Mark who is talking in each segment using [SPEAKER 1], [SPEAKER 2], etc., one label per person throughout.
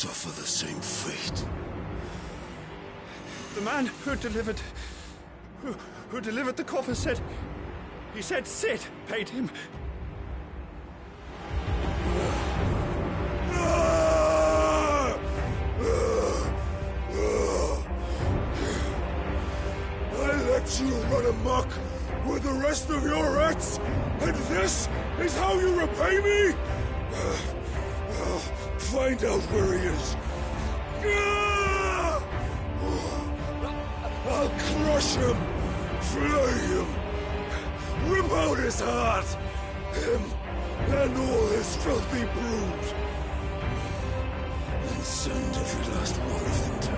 [SPEAKER 1] suffer the same fate.
[SPEAKER 2] The man who delivered the coffer said... He said Sid paid him.
[SPEAKER 1] I let you run amok with the rest of your rats, and this is how you repay me? Find out where he is. I'll crush him, flay him, rip out his heart, him and all his filthy brood, and send every last one of them to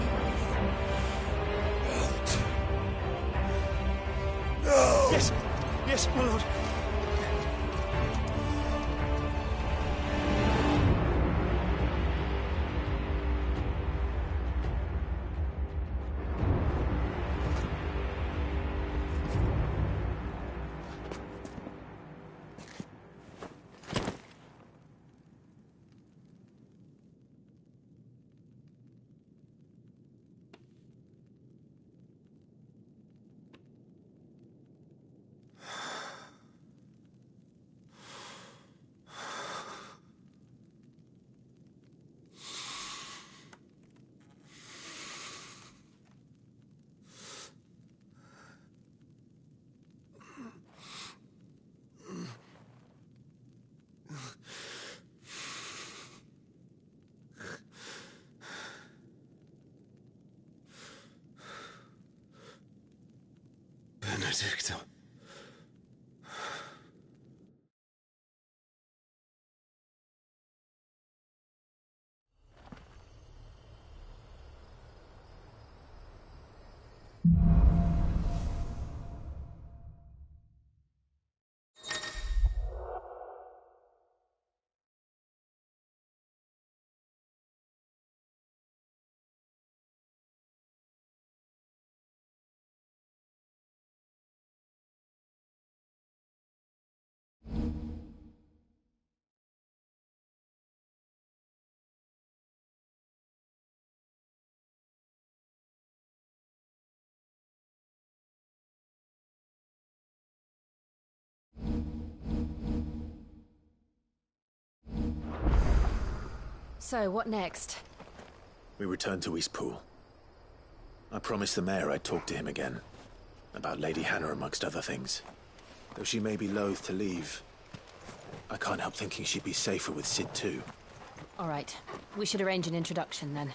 [SPEAKER 1] out. Now!
[SPEAKER 2] Yes, yes, my lord.
[SPEAKER 1] Benedicta.
[SPEAKER 3] So, what next?
[SPEAKER 4] We return to Eastpool. I promised the mayor I'd talk to him again. About Lady Hannah, amongst other things. Though she may be loath to leave, I can't help thinking she'd be safer with Sid too.
[SPEAKER 3] All right. We should arrange an introduction then.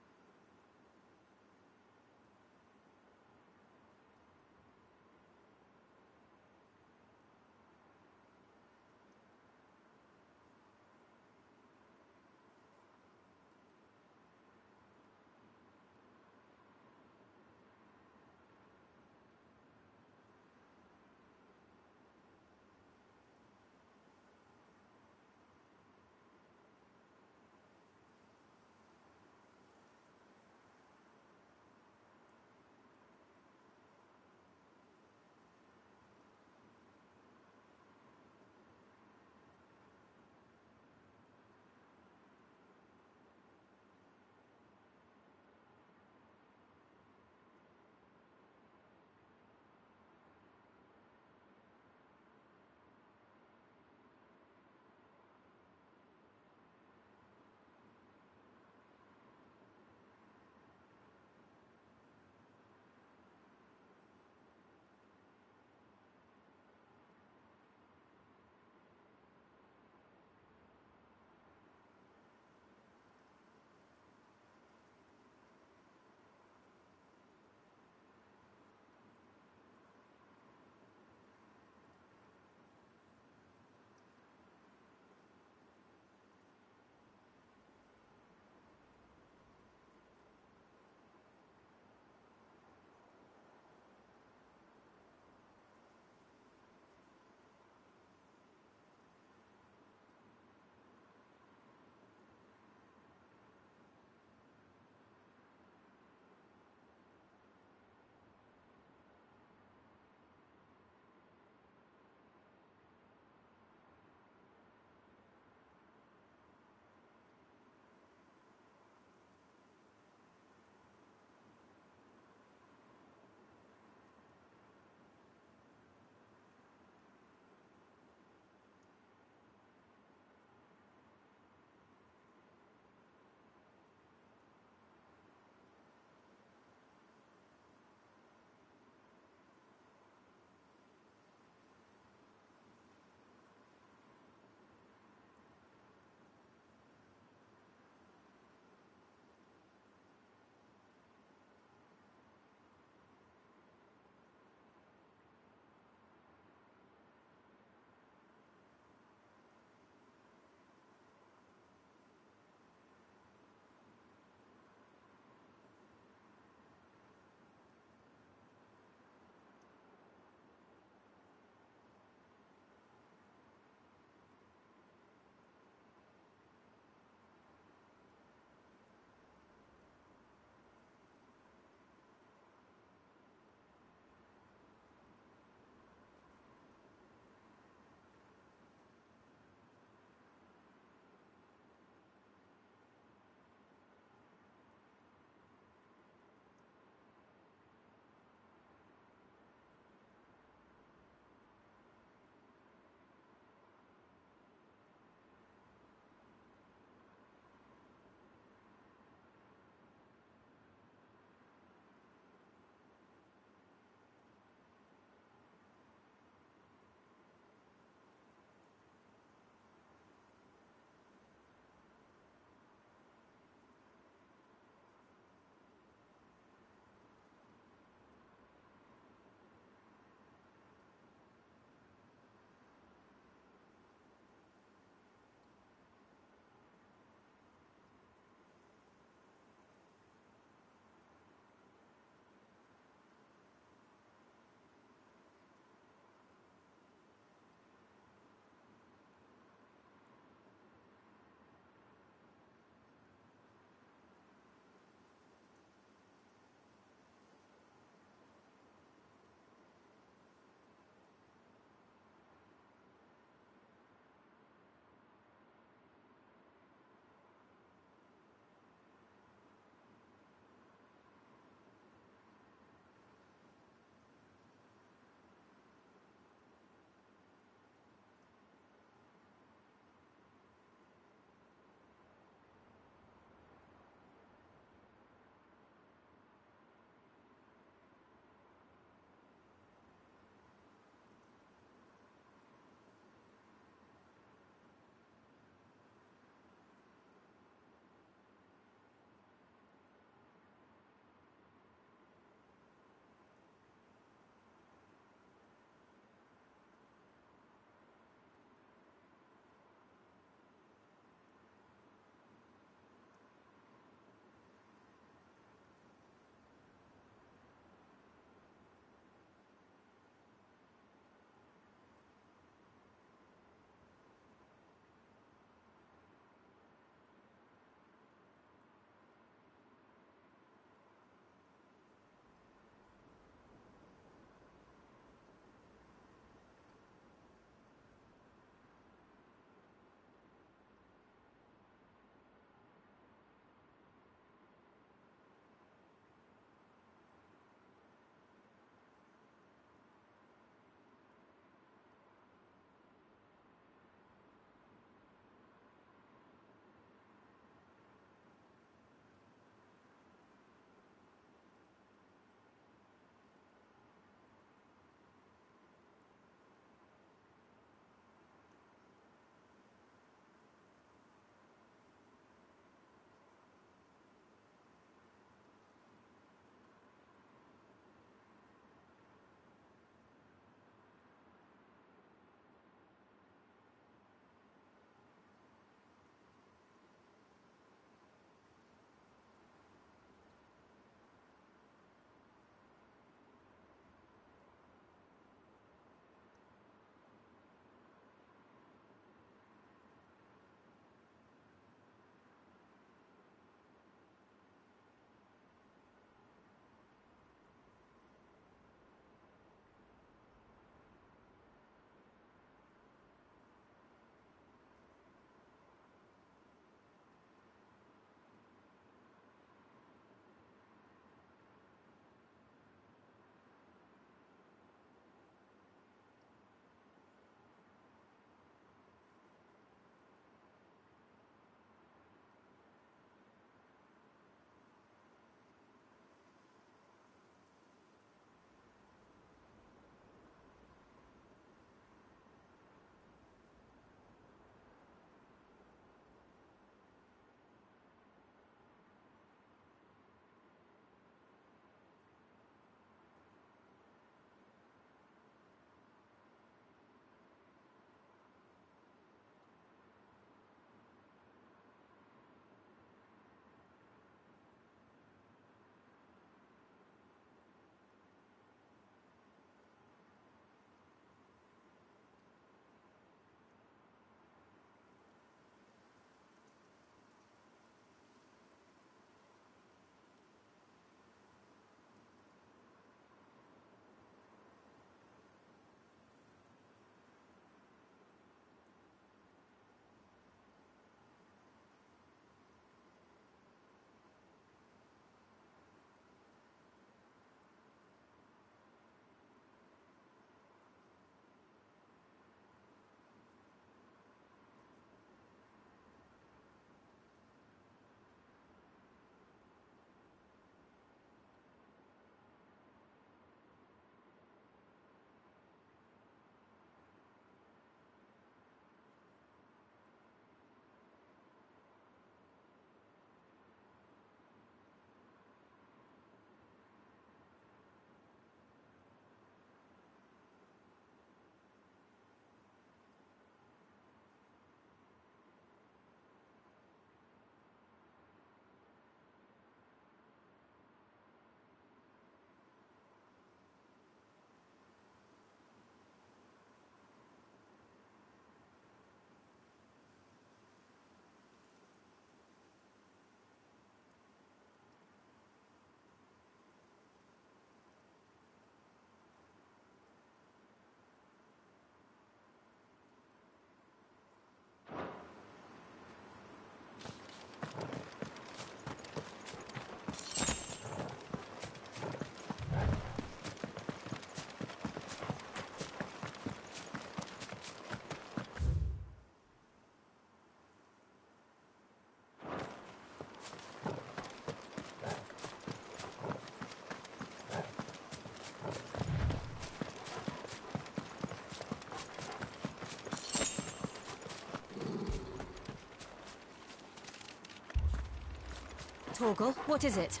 [SPEAKER 3] Torgal, what is it?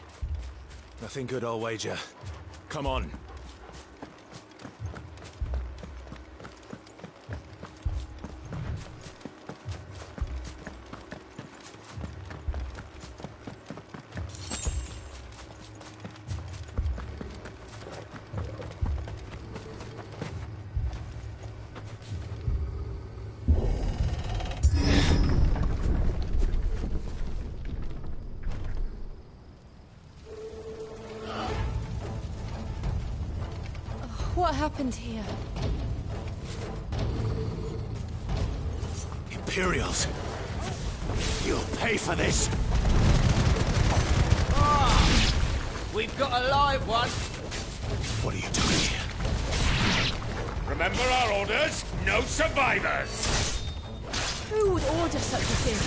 [SPEAKER 1] Nothing good, I'll wager. Come on.
[SPEAKER 3] What happened here?
[SPEAKER 1] Imperials! You'll pay for this!
[SPEAKER 5] We've got a live one.
[SPEAKER 1] What are you doing here?
[SPEAKER 6] Remember our orders? No survivors!
[SPEAKER 3] Who would order such a thing?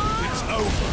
[SPEAKER 1] It's over!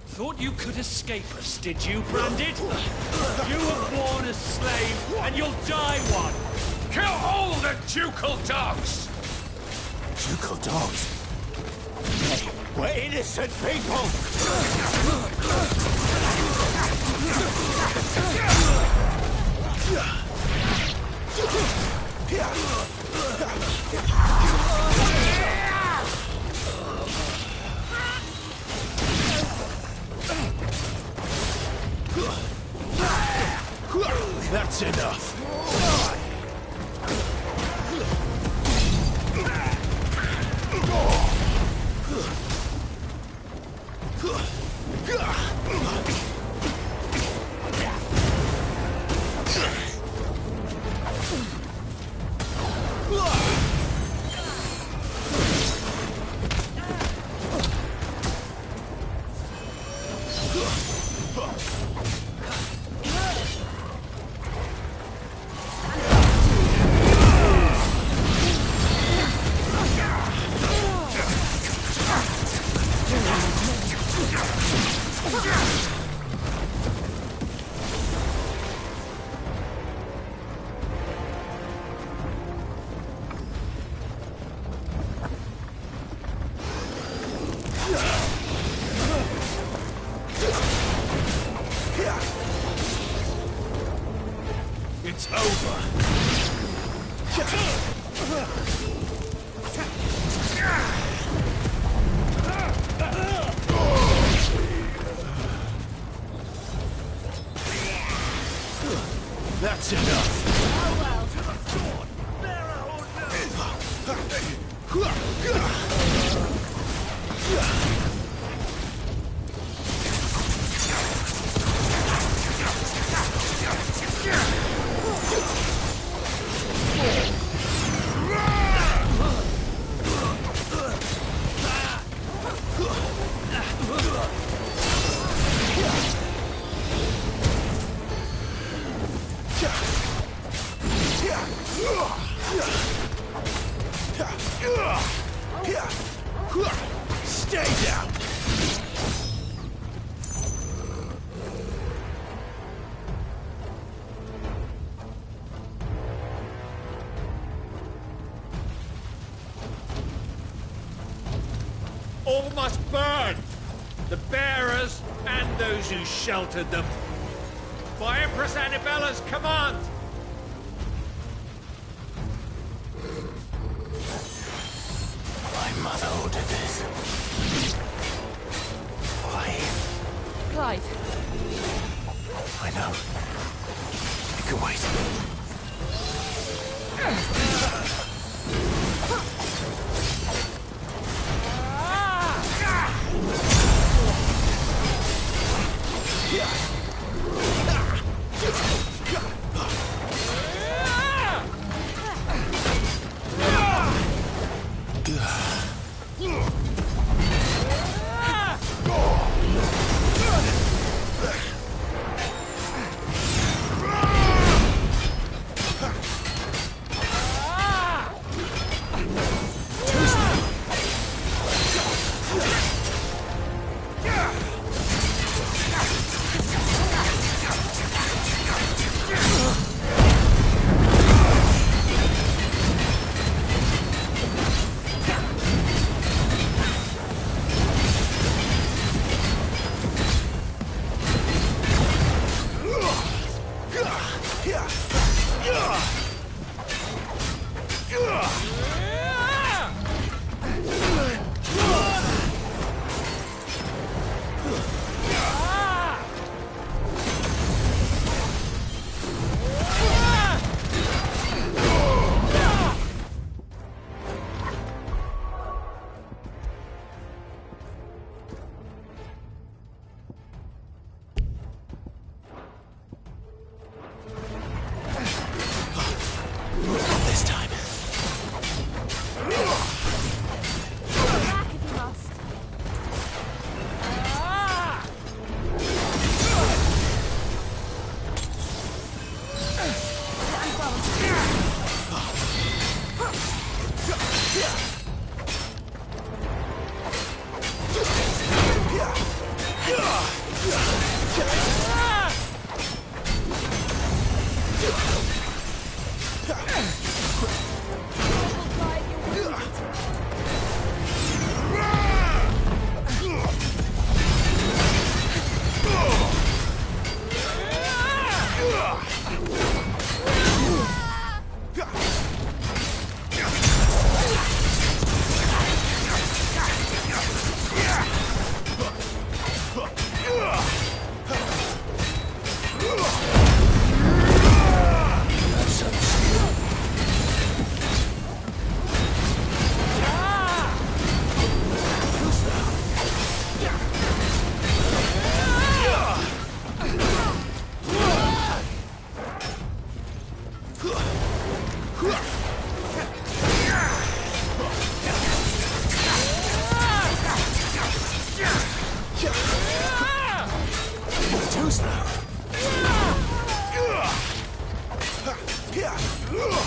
[SPEAKER 6] Thought you could escape us, did you, Branded? You were born a slave, and you'll die one! Kill all the ducal dogs!
[SPEAKER 1] Ducal dogs? Hey, we're innocent people! That's enough! It's over. That's enough. Stay down!
[SPEAKER 6] All must burn! The bearers and those who sheltered them. By Empress Annabella's command!
[SPEAKER 1] My mother ordered this. Why?
[SPEAKER 3] Clive,
[SPEAKER 4] I know. You can wait. This time.
[SPEAKER 3] Back if you must.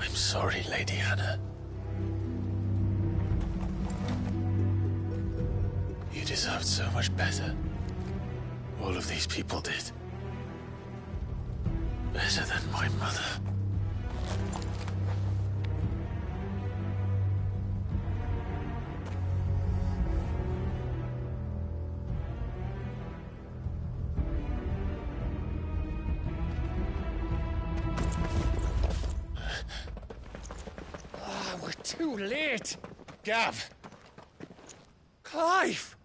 [SPEAKER 4] I'm sorry, Lady Hannah. You deserved so much better. All of these people did. Better than my mother.
[SPEAKER 6] We're too late. Gav. Clive.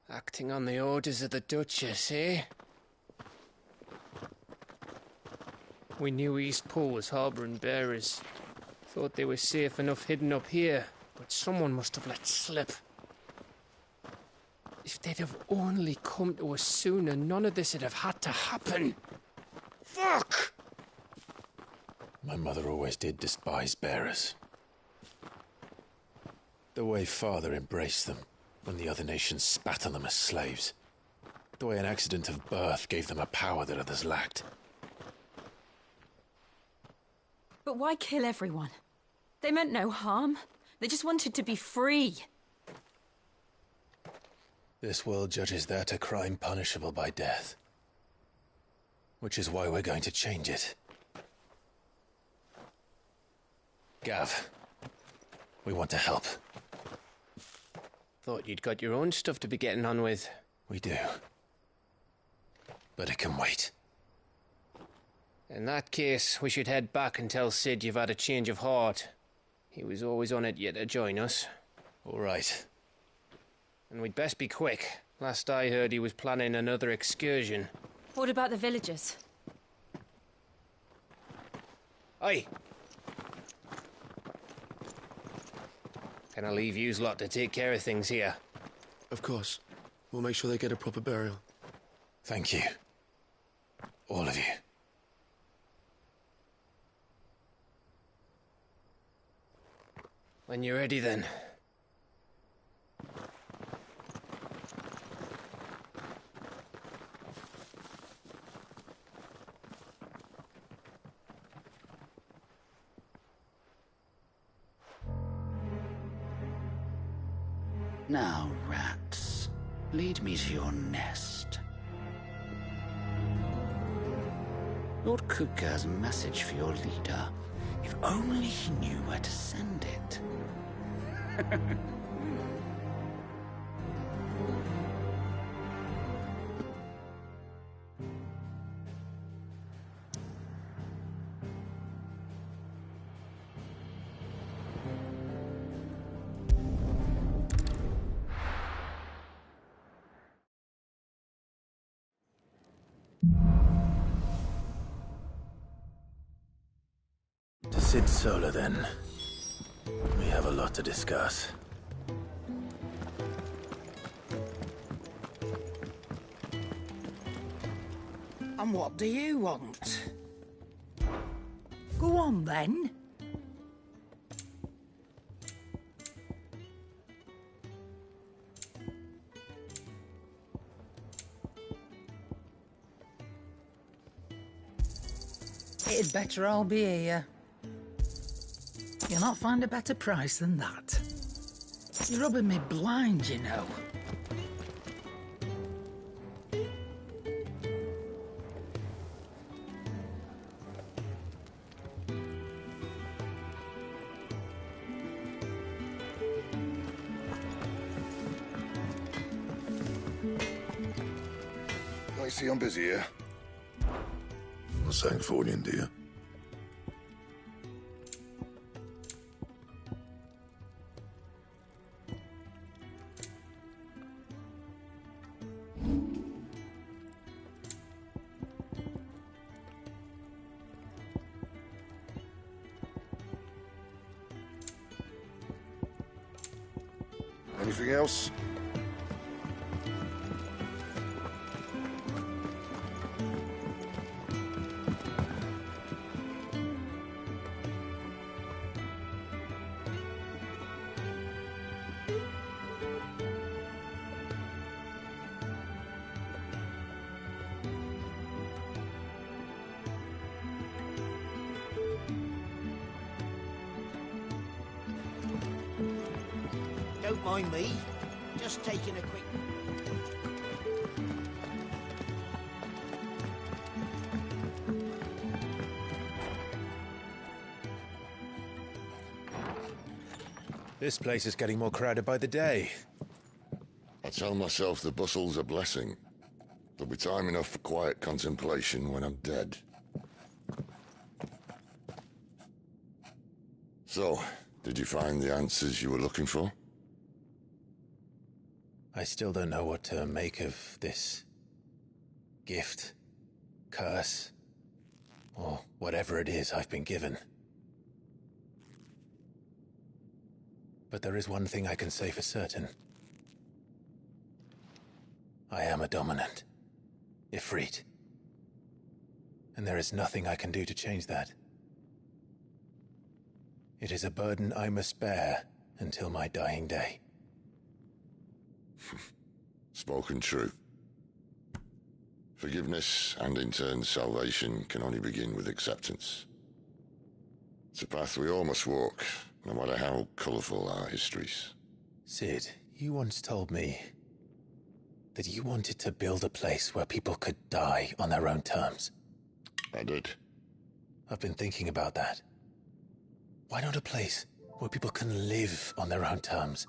[SPEAKER 6] Acting on the orders of the Duchess, eh? We knew East Pool was harbouring bearers. Thought they were safe enough hidden up here, but someone must have let slip. If they'd have only come to us sooner, none of this would have had to happen. Fuck!
[SPEAKER 4] My mother always did despise bearers. The way Father embraced them when the other nations spat on them as slaves. The way an accident of birth gave them a power that others lacked.
[SPEAKER 3] But why kill everyone? They meant no harm. They just wanted to be free.
[SPEAKER 4] This world judges that a crime punishable by death. Which is why we're going to change it. Gav, we want to help.
[SPEAKER 5] Thought you'd got your own stuff to be getting on with.
[SPEAKER 4] We do. But it can wait.
[SPEAKER 5] In that case, we should head back and tell Cid you've had a change of heart. He was always on it yet to join us.
[SPEAKER 4] All right.
[SPEAKER 5] And we'd best be quick. Last I heard, he was planning another excursion.
[SPEAKER 3] What about the villagers?
[SPEAKER 5] Aye. Can I leave yous lot to take care of things here?
[SPEAKER 7] Of course. We'll make sure they get a proper burial.
[SPEAKER 4] Thank you. All of you.
[SPEAKER 5] When you're ready, then.
[SPEAKER 8] Now, rats, lead me to your nest. Lord Kupka has a message for your leader. If only he knew where to send it.
[SPEAKER 4] To Sid Solar, then. We have a lot to discuss.
[SPEAKER 9] And what do you want? Go on, then. It'd better all be here. You'll not find a better price than that. You're rubbing me blind, you know.
[SPEAKER 1] I see I'm busy here. Not saying Fornian, do you? Anything else?
[SPEAKER 10] Don't mind me. Just taking a quick...
[SPEAKER 4] This place is getting more crowded by the day.
[SPEAKER 1] I tell myself the bustle's a blessing. There'll be time enough for quiet contemplation when I'm dead. So, did you find the answers you were looking for?
[SPEAKER 4] I still don't know what to make of this gift, curse, or whatever it is I've been given. But there is one thing I can say for certain. I am a dominant, Ifrit. And there is nothing I can do to change that. It is a burden I must bear until my dying day.
[SPEAKER 11] Spoken true. Forgiveness, and in turn salvation, can only begin with acceptance. It's a path we all must walk, no matter how colourful our histories.
[SPEAKER 4] Cid, you once told me that you wanted to build a place where people could die on their own terms.
[SPEAKER 11] I did.
[SPEAKER 4] I've been thinking about that. Why not a place where people can live on their own terms?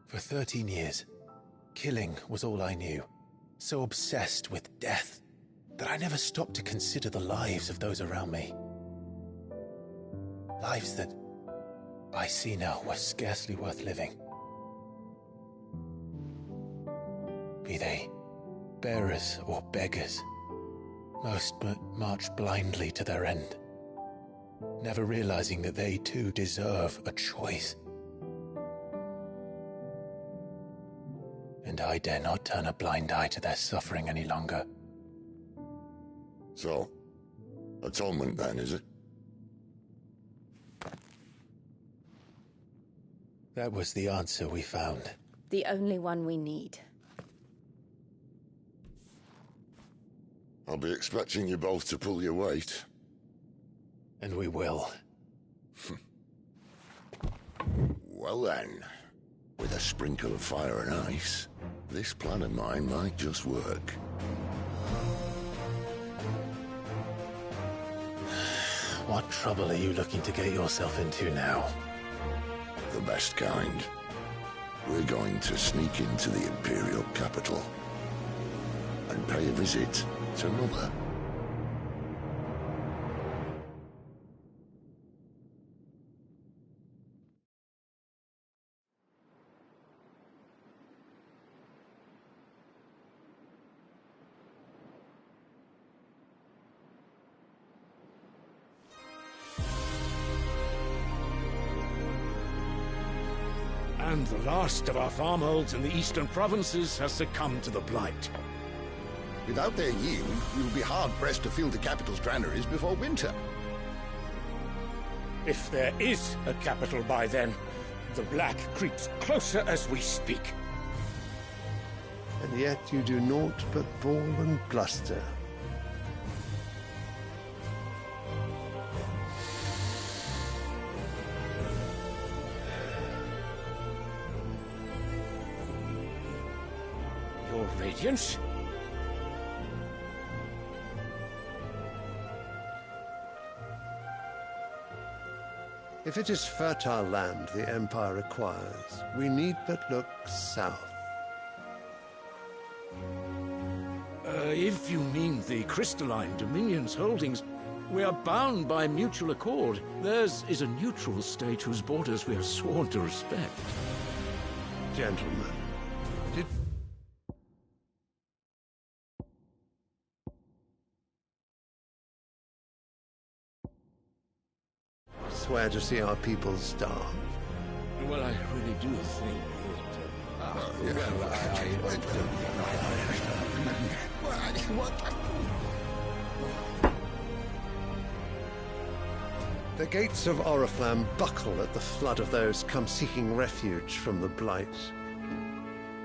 [SPEAKER 4] For 13 years, killing was all I knew. So obsessed with death that I never stopped to consider the lives of those around me. Lives that I see now were scarcely worth living. Be they bearers or beggars, most march blindly to their end, never realizing that they too deserve a choice. And I dare not turn a blind eye to their suffering any longer.
[SPEAKER 11] So, atonement then, is it?
[SPEAKER 4] That was the answer we found.
[SPEAKER 12] The only one we need.
[SPEAKER 11] I'll be expecting you both to pull your weight.
[SPEAKER 4] And we will.
[SPEAKER 11] Well then, with a sprinkle of fire and ice, this plan of mine might just work.
[SPEAKER 4] What trouble are you looking to get yourself into now?
[SPEAKER 11] The best kind. We're going to sneak into the Imperial capital and pay a visit to Mother.
[SPEAKER 6] And the last of our farmholds in the eastern provinces has succumbed to the blight.
[SPEAKER 13] Without their yield, we will be hard-pressed to fill the capital's granaries before winter.
[SPEAKER 6] If there is a capital by then, the Black creeps closer as we speak.
[SPEAKER 14] And yet you do naught but bawl and bluster.
[SPEAKER 6] Your Radiance?
[SPEAKER 14] If it is fertile land the Empire requires, we need but look south.
[SPEAKER 6] If you mean the crystalline Dominion's holdings, we are bound by mutual accord. Theirs is a neutral state whose borders we are sworn to respect.
[SPEAKER 14] Gentlemen, did... swear to see our people starve?
[SPEAKER 6] Well, I really do think
[SPEAKER 14] The gates of Oriflamme buckle at the flood of those come seeking refuge from the Blight.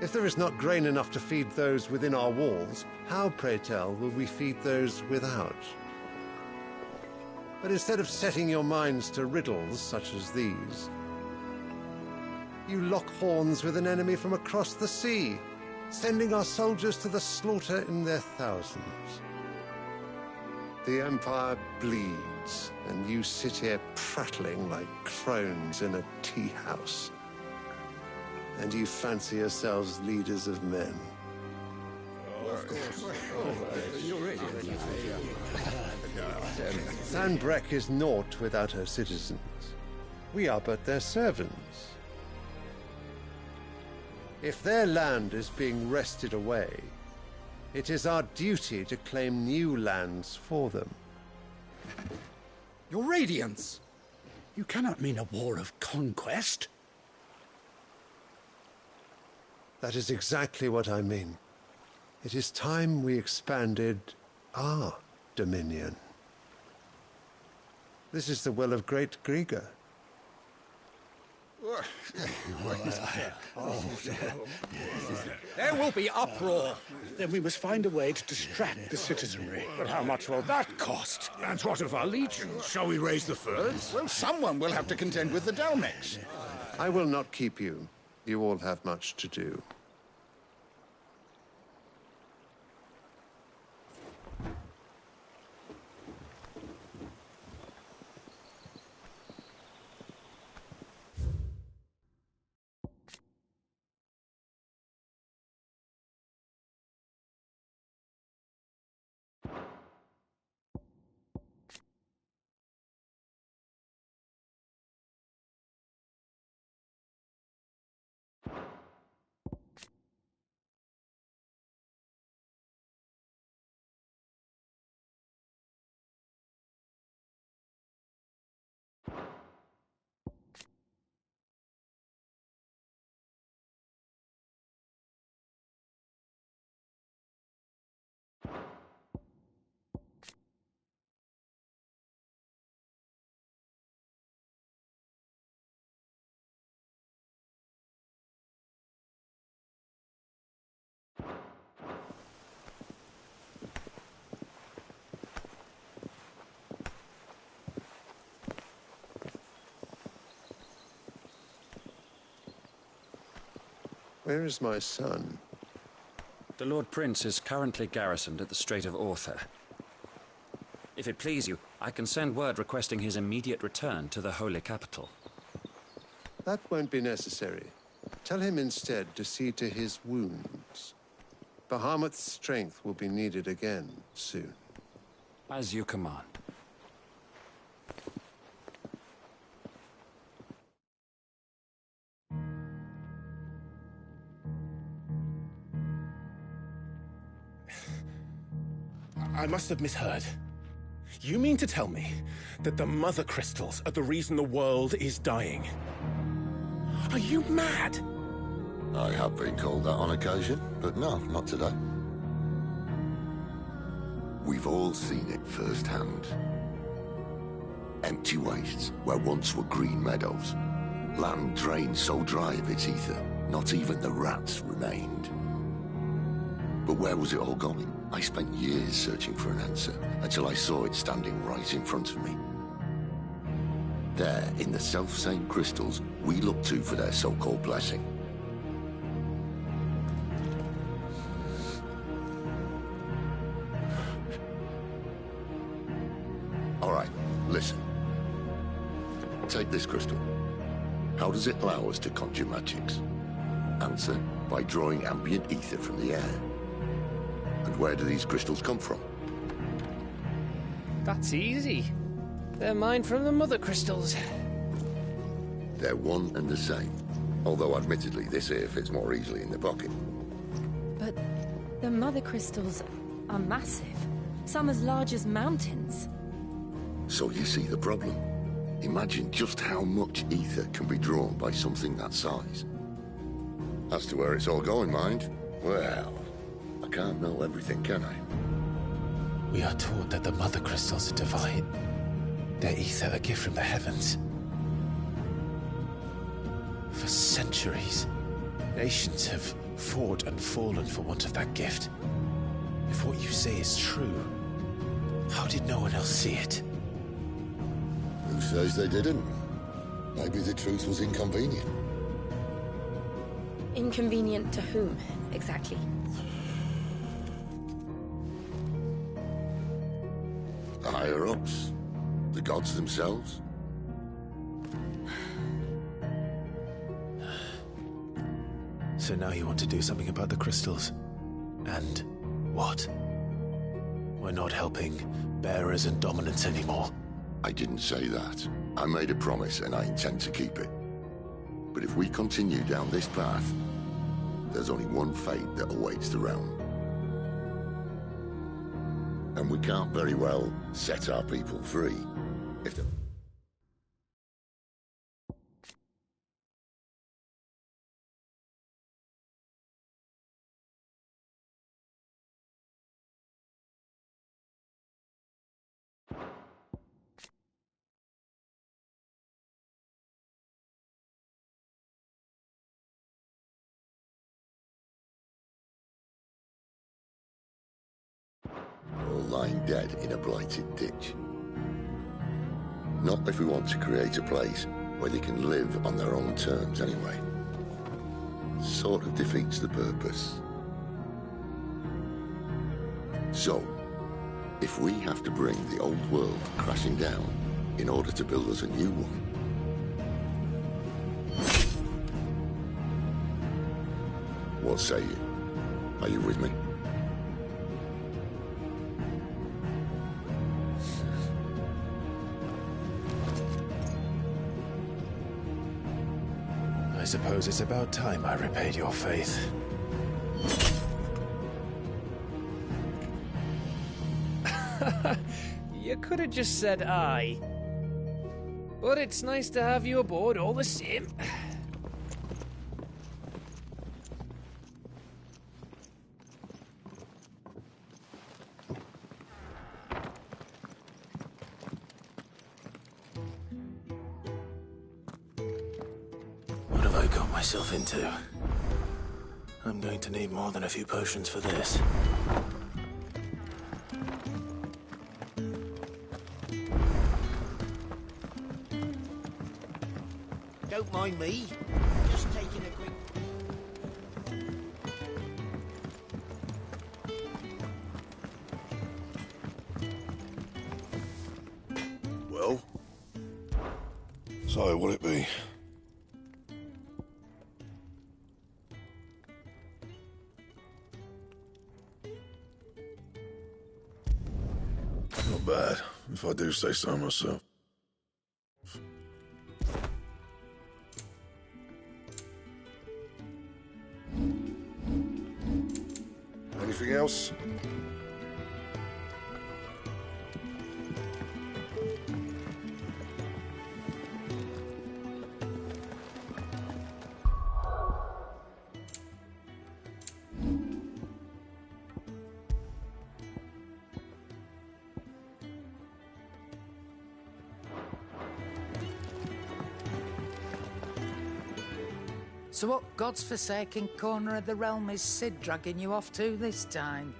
[SPEAKER 14] If there is not grain enough to feed those within our walls, how, pray tell, will we feed those without? But instead of setting your minds to riddles such as these, you lock horns with an enemy from across the sea, sending our soldiers to the slaughter in their thousands. The Empire bleeds, and you sit here prattling like crones in a tea house. And you fancy yourselves leaders of men.
[SPEAKER 6] of course. You're right.
[SPEAKER 14] Sanbreque is naught without her citizens. We are but their servants. If their land is being wrested away, it is our duty to claim new lands for them.
[SPEAKER 15] Your Radiance! You cannot mean a war of conquest.
[SPEAKER 14] That is exactly what I mean. It is time we expanded our dominion. This is the will of great Grieger.
[SPEAKER 15] There will be uproar. Then we must find a way to distract the citizenry.
[SPEAKER 16] But how much will that cost? And what of our legions? Shall we raise the furs?
[SPEAKER 13] Well, someone will have to contend with the Dalmex.
[SPEAKER 14] I will not keep you. You all have much to do. Where is my son?
[SPEAKER 17] The Lord Prince is currently garrisoned at the Strait of Arthur. If it please you, I can send word requesting his immediate return to the Holy Capital.
[SPEAKER 14] That won't be necessary. Tell him instead to see to his wounds. Bahamut's strength will be needed again soon.
[SPEAKER 17] As you command.
[SPEAKER 18] I must have misheard. You mean to tell me that the Mother Crystals are the reason the world is dying? Are you mad?
[SPEAKER 11] I have been called that on occasion, but no, not today. We've all seen it firsthand. Empty wastes where once were green meadows. Land drained so dry of its ether, not even the rats remained. But where was it all going? I spent years searching for an answer, until I saw it standing right in front of me. There, in the self-same crystals we look to for their so-called blessing. All right, listen. Take this crystal. How does it allow us to conjure magics? Answer, by drawing ambient ether from the air. And where do these crystals come from?
[SPEAKER 5] That's easy. They're mine from the Mother Crystals.
[SPEAKER 11] They're one and the same. Although admittedly this here fits more easily in the pocket.
[SPEAKER 3] But the Mother Crystals are massive. Some as large as mountains.
[SPEAKER 11] So you see the problem. Imagine just how much ether can be drawn by something that size. As to where it's all going, mind? Well, I can't know everything, can I?
[SPEAKER 4] We are taught that the Mother Crystals are divine. Their ether a gift from the heavens. For centuries, nations have fought and fallen for want of that gift. If what you say is true, how did no one else see it?
[SPEAKER 11] Who says they didn't? Maybe the truth was inconvenient.
[SPEAKER 12] Inconvenient to whom, exactly?
[SPEAKER 11] The higher-ups? The gods themselves?
[SPEAKER 4] So now you want to do something about the crystals? And what? We're not helping bearers and dominants anymore.
[SPEAKER 11] I didn't say that. I made a promise and I intend to keep it. But if we continue down this path, there's only one fate that awaits the realm. And we can't very well set our people free if the or lying dead in a blighted ditch. Not if we want to create a place where they can live on their own terms anyway. Sort of defeats the purpose. So, if we have to bring the old world crashing down in order to build us a new one, what say you? Are you with me?
[SPEAKER 4] I suppose it's about time I repaid your faith.
[SPEAKER 5] You could have just said aye. But it's nice to have you aboard all the same.
[SPEAKER 4] What have I got myself into? I'm going to need more than a few potions for this.
[SPEAKER 10] Don't mind me. Just taking a quick...
[SPEAKER 1] Well? So, what'll it be? Not bad, if I do say so myself. Anything else?
[SPEAKER 9] So what God's forsaken corner of the realm is Cid dragging you off to this time?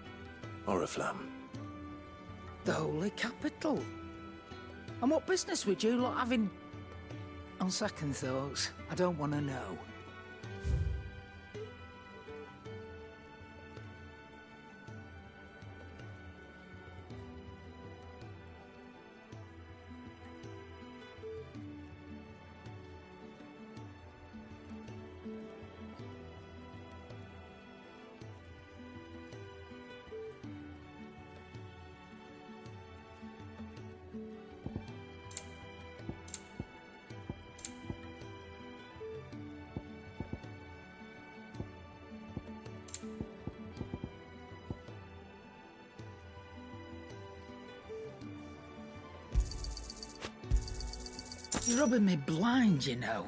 [SPEAKER 4] Oriflamme.
[SPEAKER 9] The Holy Capital. And what business would you lot having... On second thoughts, I don't want to know. You're rubbing me blind, you know.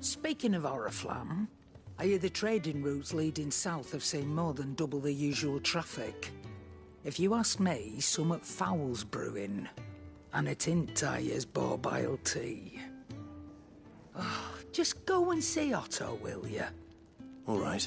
[SPEAKER 9] Speaking of Oriflamme, I hear the trading routes leading south have seen more than double the usual traffic. If you ask me, summat foul's brewing. And it ain't Tyre's borbile tea. Oh, just go and see Otto, will you?
[SPEAKER 4] All right.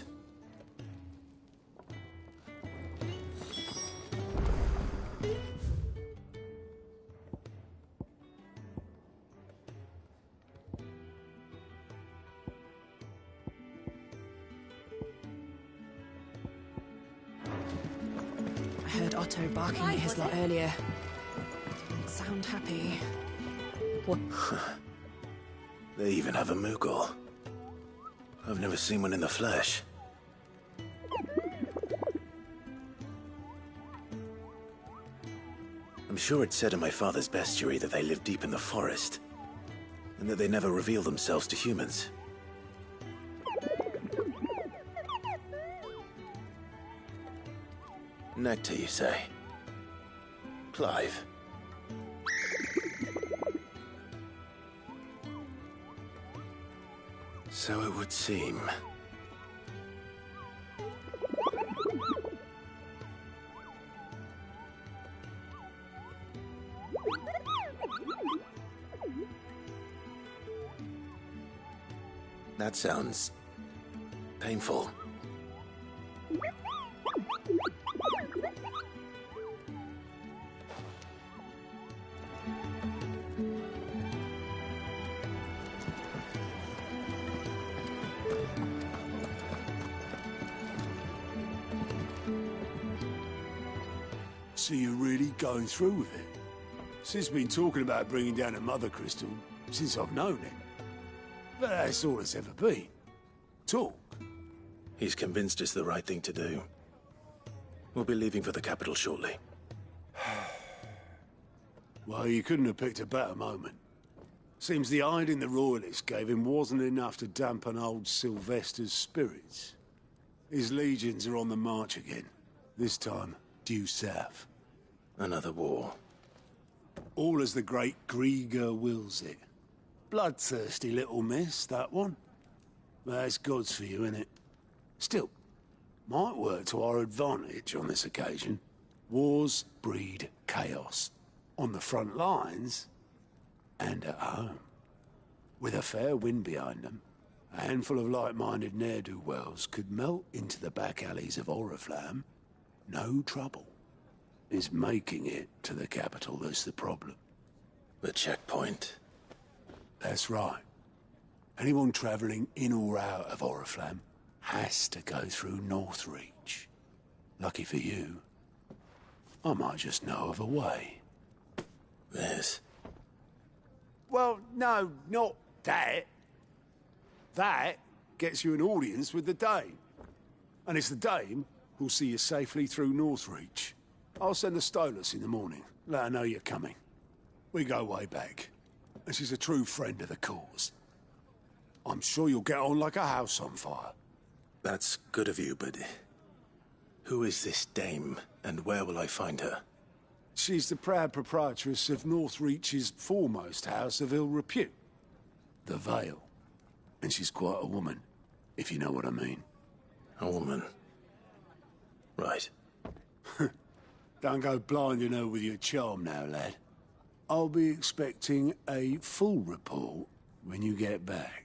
[SPEAKER 19] I heard Otto barking at his lot earlier. Didn't sound happy.
[SPEAKER 4] What? They even have a Moogle. I've never seen one in the flesh. I'm sure it said in my father's bestiary that they live deep in the forest, and that they never reveal themselves to humans. Nectar, you say? Clive. So it would seem. That sounds painful.
[SPEAKER 1] So you're really going through with it? Sid's been talking about bringing down a Mother Crystal since I've known it. But that's all it's ever been. Talk.
[SPEAKER 4] He's convinced it's the right thing to do. We'll be leaving for the capital shortly.
[SPEAKER 1] Well, you couldn't have picked a better moment. Seems the hiding the Royalists gave him wasn't enough to dampen old Sylvester's spirits. His legions are on the march again. This time, due south.
[SPEAKER 4] Another war.
[SPEAKER 1] All as the great Grieger wills it. Bloodthirsty little miss, that one. That's God's for you, innit? Still, might work to our advantage on this occasion. Wars breed chaos. On the front lines, and at home. With a fair wind behind them, a handful of like-minded ne'er-do-wells could melt into the back alleys of Oriflamme. No trouble. It's making it to the capital that's the problem.
[SPEAKER 4] The checkpoint.
[SPEAKER 1] That's right. Anyone travelling in or out of Oriflamme has to go through Northreach. Lucky for you, I might just know of a way.
[SPEAKER 4] This?
[SPEAKER 1] Well, no, not that. That gets you an audience with the Dame. And it's the Dame who'll see you safely through Northreach. I'll send the Stolas in the morning. Let her know you're coming. We go way back. And she's a true friend of the cause. I'm sure you'll get on like a house on fire.
[SPEAKER 4] That's good of you, but who is this Dame, and where will I find her?
[SPEAKER 1] She's the proud proprietress of Northreach's foremost house of ill repute, the Vale. And she's quite a woman, if you know what I mean.
[SPEAKER 4] A woman? Right.
[SPEAKER 1] Don't go blinding her with your charm now, lad. I'll be expecting a full report when you get back.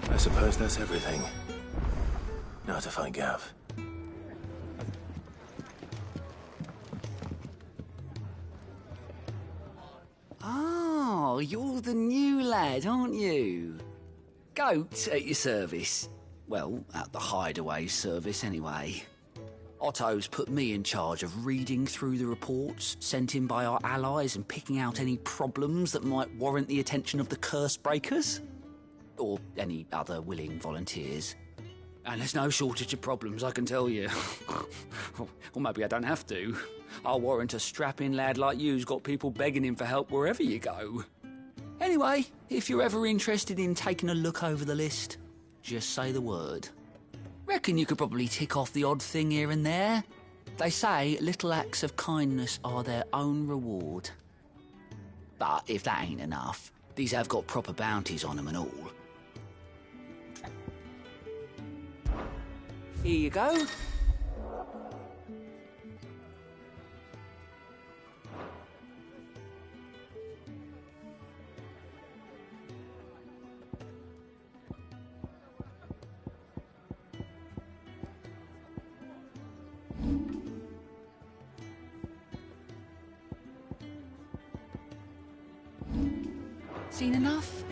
[SPEAKER 4] I suppose that's everything. Now to find Gav.
[SPEAKER 8] Oh, you're the new lad, aren't you? Goat at your service. Well, at the hideaway service, anyway. Otto's put me in charge of reading through the reports sent in by our allies and picking out any problems that might warrant the attention of the curse breakers. Or any other willing volunteers. And there's no shortage of problems, I can tell you. Or maybe I don't have to. I'll warrant a strapping lad like you's got people begging him for help wherever you go. Anyway, if you're ever interested in taking a look over the list, just say the word. Reckon you could probably tick off the odd thing here and there. They say little acts of kindness are their own reward. But if that ain't enough, these have got proper bounties on them and all. Here you go. Seen enough?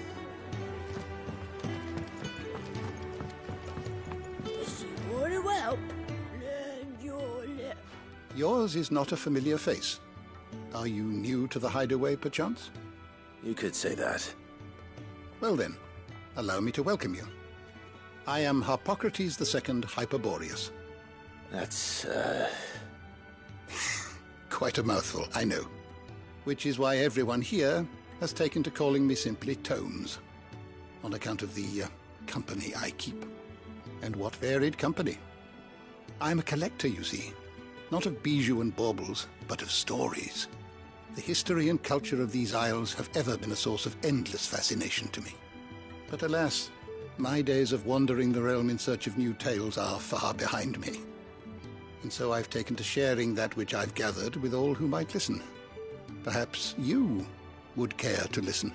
[SPEAKER 13] Yours is not a familiar face. Are you new to the hideaway, perchance?
[SPEAKER 4] You could say that.
[SPEAKER 13] Well then, allow me to welcome you. I am Harpocrates II Hyperboreus.
[SPEAKER 4] That's,
[SPEAKER 13] Quite a mouthful, I know. Which is why everyone here has taken to calling me simply Tomes, on account of the company I keep. And what varied company. I'm a collector, you see. Not of bijou and baubles, but of stories. The history and culture of these isles have ever been a source of endless fascination to me. But alas, my days of wandering the realm in search of new tales are far behind me. And so I've taken to sharing that which I've gathered with all who might listen. Perhaps you would care to listen.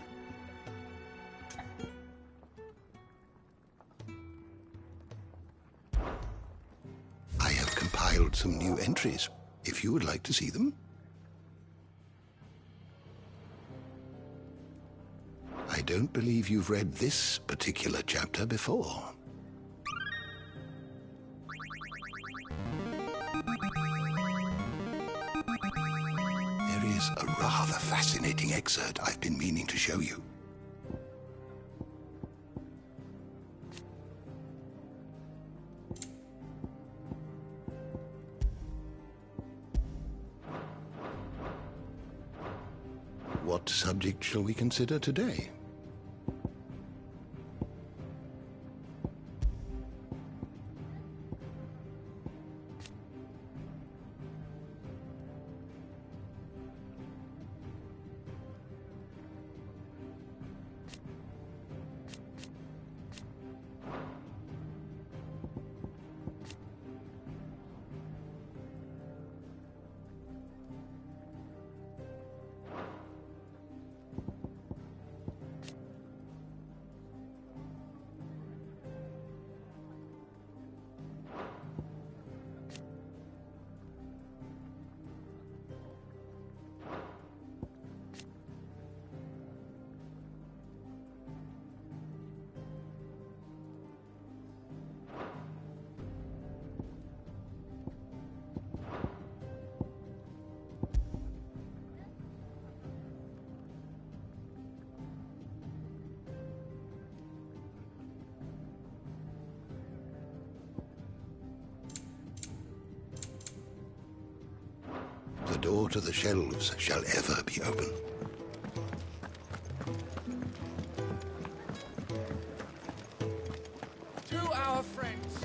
[SPEAKER 13] I have compiled some new entries, if you would like to see them. I don't believe you've read this particular chapter before. There is a rather fascinating excerpt I've been meaning to show you. What subject shall we consider today? The door to the shelves shall ever be open.
[SPEAKER 6] To our friends.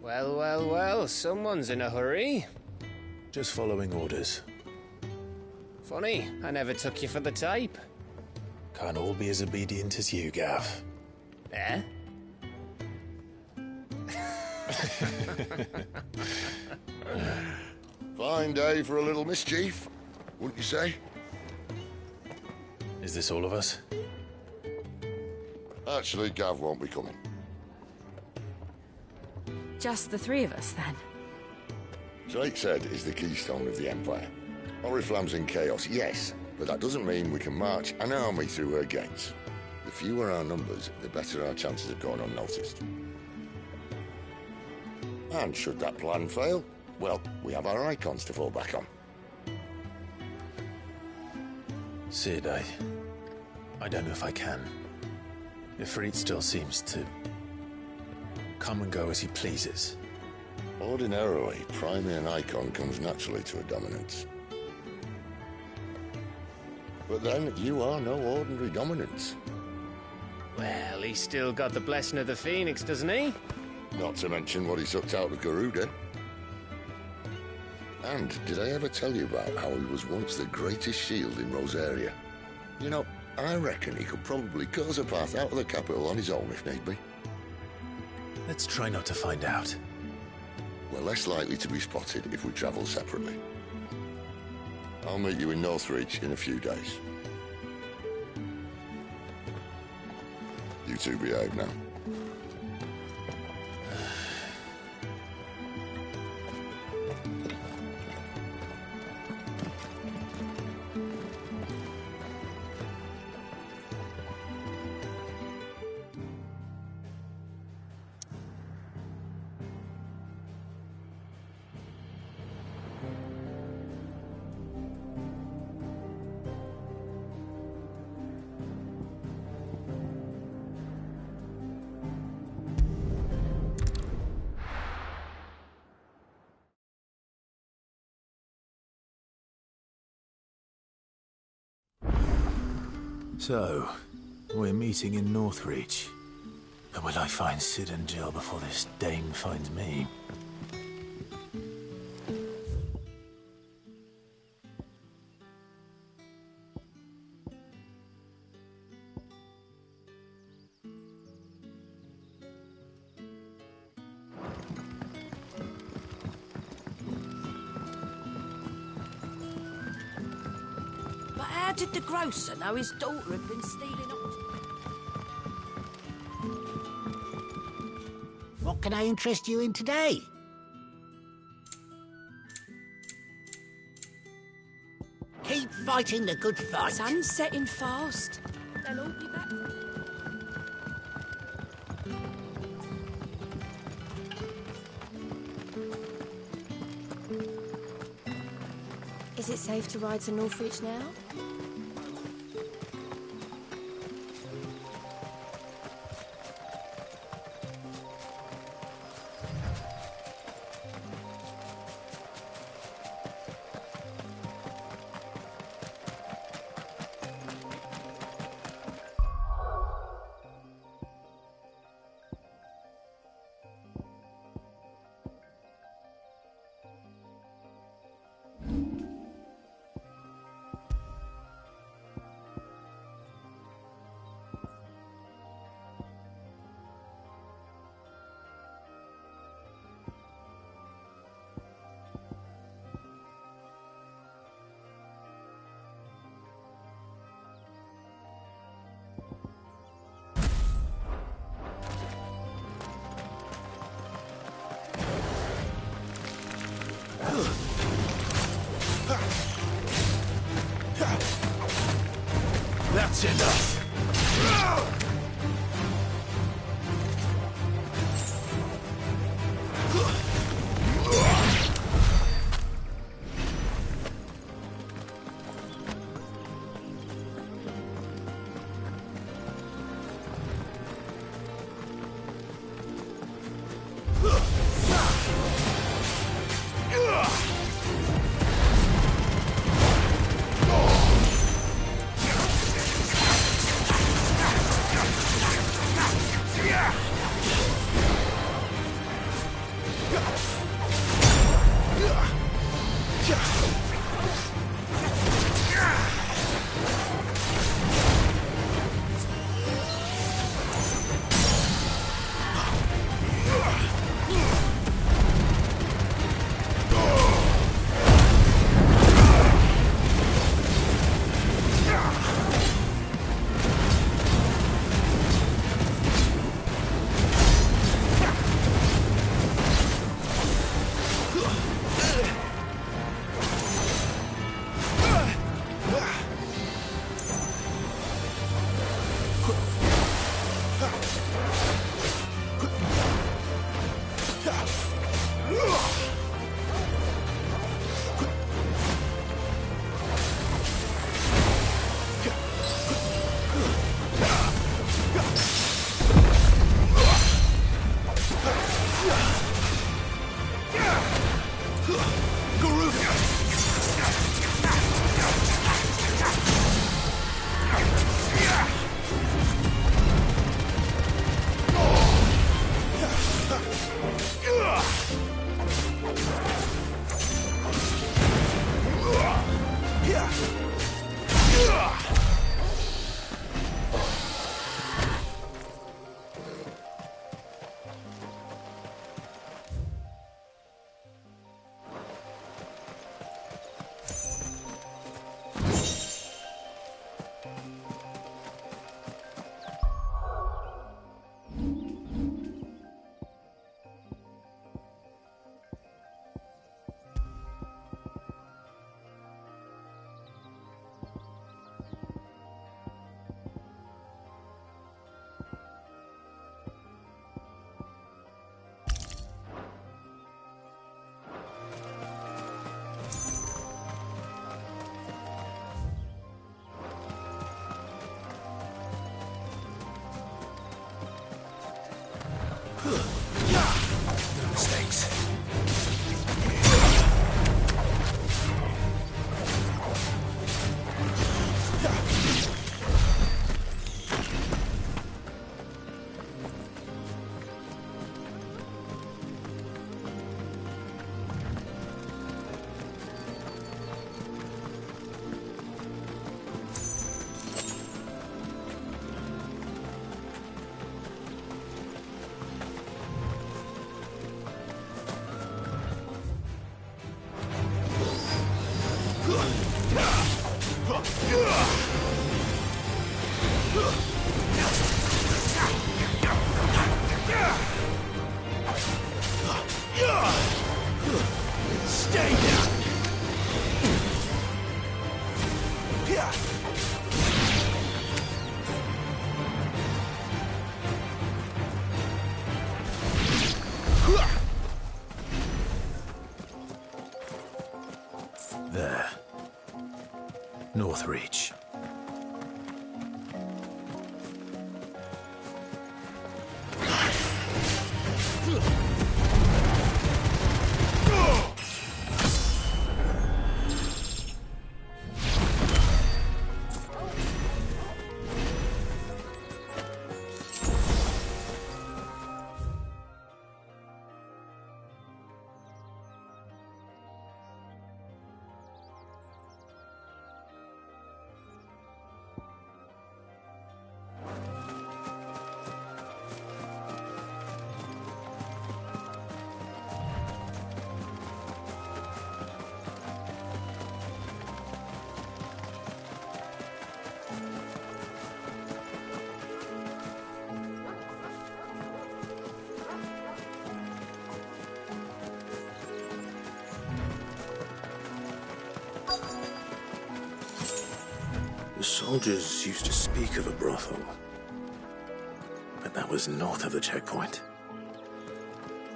[SPEAKER 5] Well, well, well, someone's in a hurry.
[SPEAKER 4] just following orders.
[SPEAKER 5] Funny, I never took you for the type.
[SPEAKER 4] Can't all be as obedient as you, Gav.
[SPEAKER 5] Eh?
[SPEAKER 11] Fine day for a little mischief, wouldn't you say?
[SPEAKER 4] Is this all of us?
[SPEAKER 11] Actually, Gav won't be coming.
[SPEAKER 3] Just the three of us, then?
[SPEAKER 11] Drake's Head is the keystone of the Empire. Oriflamme's in chaos, yes, but that doesn't mean we can march an army through her gates. The fewer our numbers, the better our chances of going unnoticed. And should that plan fail, well, we have our icons to fall back on.
[SPEAKER 4] Sid, I don't know if I can. Ifrit still seems to come and go as he pleases.
[SPEAKER 11] Ordinarily, priming an icon comes naturally to a dominance. But then, you are no ordinary dominance.
[SPEAKER 5] Well, he's still got the blessing of the Phoenix, doesn't he?
[SPEAKER 11] Not to mention what he sucked out of Garuda. And did I ever tell you about how he was once the greatest shield in Rosaria? You know, I reckon he could probably cause a path out of the capital on his own if need be.
[SPEAKER 4] Let's try not to find out.
[SPEAKER 11] We're less likely to be spotted if we travel separately. I'll meet you in Northreach in a few days. You two behave now.
[SPEAKER 4] So, we're meeting in Northreach. But will I find Cid and Jill before this dame finds me?
[SPEAKER 10] But how did the grocer know his daughter had been stealing off?
[SPEAKER 20] What can I interest you in today? Keep fighting the good fight.
[SPEAKER 19] Sun's setting fast. They'll all be back.
[SPEAKER 3] Is it safe to ride to Northreach now?
[SPEAKER 4] That's enough! No mistakes. North Reach. The soldiers used to speak of a brothel, but that was north of the checkpoint.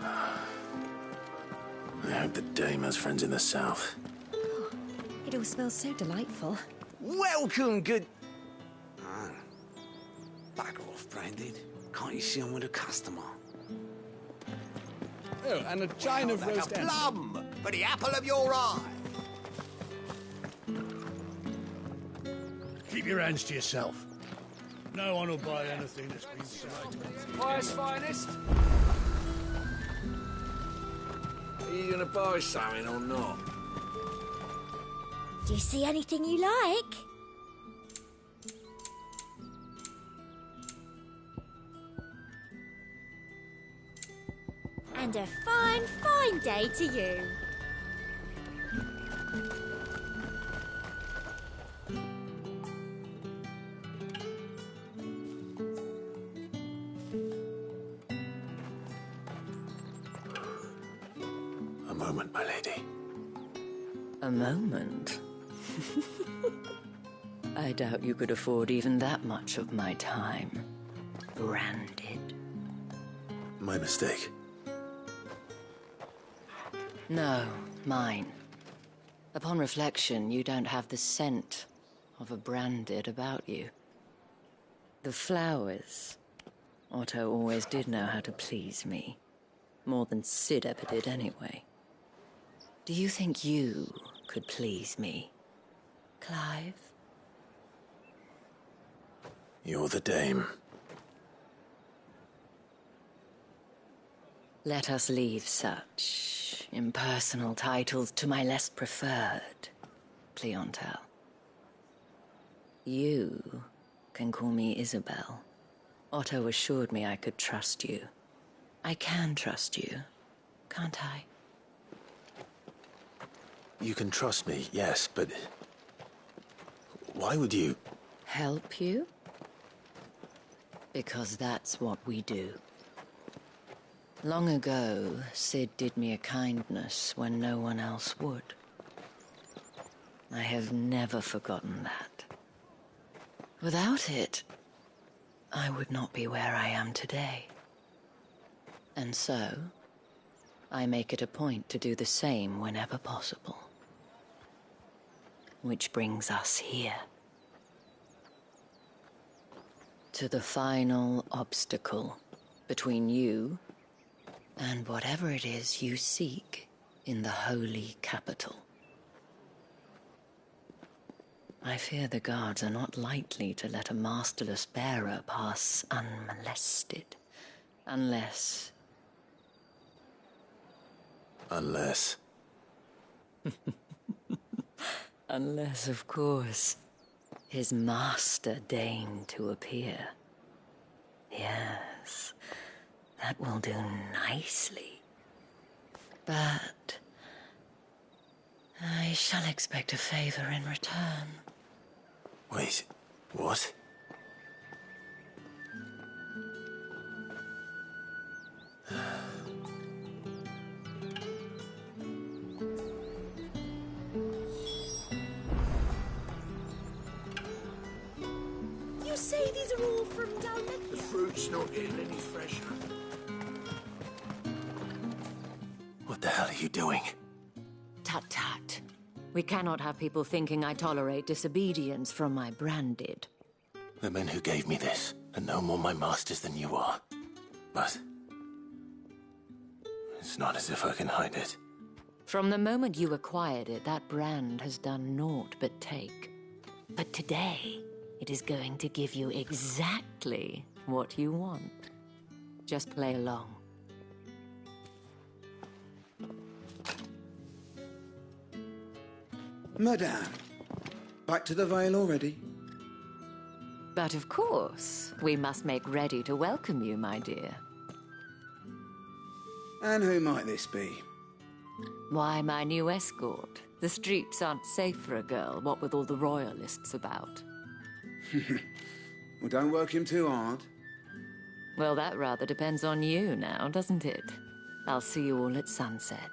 [SPEAKER 4] I hope the dame has friends in the south.
[SPEAKER 12] It all smells so delightful.
[SPEAKER 8] Welcome, good... Back off, Brandon. Can't you see I'm with a customer?
[SPEAKER 15] Oh, and a chine of roast
[SPEAKER 20] a plum for the apple of your eye.
[SPEAKER 1] Keep your hands to yourself. No one will buy anything that's been selected.
[SPEAKER 8] Fire's finest. Are you gonna buy something or not?
[SPEAKER 12] Do you see anything you like? And a fine, fine day to you.
[SPEAKER 4] A moment, my lady.
[SPEAKER 21] A moment? I doubt you could afford even that much of my time. Branded.
[SPEAKER 4] My mistake.
[SPEAKER 21] No, mine. Upon reflection, you don't have the scent of a branded about you. The flowers. Otto always did know how to please me. More than Sid ever did anyway. Do you think you could please me, Clive?
[SPEAKER 4] You're the dame.
[SPEAKER 21] Let us leave such impersonal titles to my less preferred clientele. You can call me Isabel. Otto assured me I could trust you. I can trust you, can't I?
[SPEAKER 4] You can trust me, yes, but... why would you...
[SPEAKER 21] Help you? Because that's what we do. Long ago, Sid did me a kindness when no one else would. I have never forgotten that. Without it, I would not be where I am today. And so, I make it a point to do the same whenever possible. Which brings us here. To the final obstacle between you and whatever it is you seek in the holy capital. I fear the guards are not likely to let a masterless bearer pass unmolested, unless...
[SPEAKER 4] Unless...
[SPEAKER 21] Unless, of course, his master deigned to appear. Yes, that will do nicely. But I shall expect a favor in return.
[SPEAKER 4] Wait, what?
[SPEAKER 12] You say these are all from down there?
[SPEAKER 11] The fruit's not getting any fresher.
[SPEAKER 4] What the hell are you doing?
[SPEAKER 21] Tut-tut. We cannot have people thinking I tolerate disobedience from my branded.
[SPEAKER 4] The men who gave me this are no more my masters than you are. But it's not as if I can hide it.
[SPEAKER 21] From the moment you acquired it, that brand has done naught but take. But today, it is going to give you exactly what you want. Just play along.
[SPEAKER 2] Madame, back to the Vale already?
[SPEAKER 21] But of course, we must make ready to welcome you, my dear.
[SPEAKER 2] And who might this be?
[SPEAKER 21] Why, my new escort. The streets aren't safe for a girl, what with all the royalists about.
[SPEAKER 2] Well, don't work him too hard.
[SPEAKER 21] Well, that rather depends on you now, doesn't it? I'll see you all at sunset.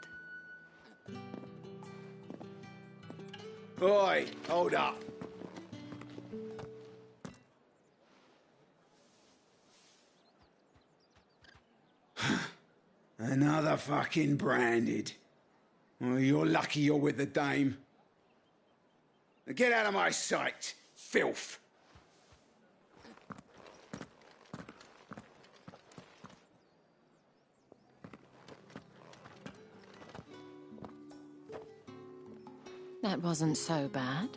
[SPEAKER 2] Oi, hold up. Another fucking branded. Well, you're lucky you're with the dame. Now get out of my sight, filth.
[SPEAKER 21] That wasn't so bad.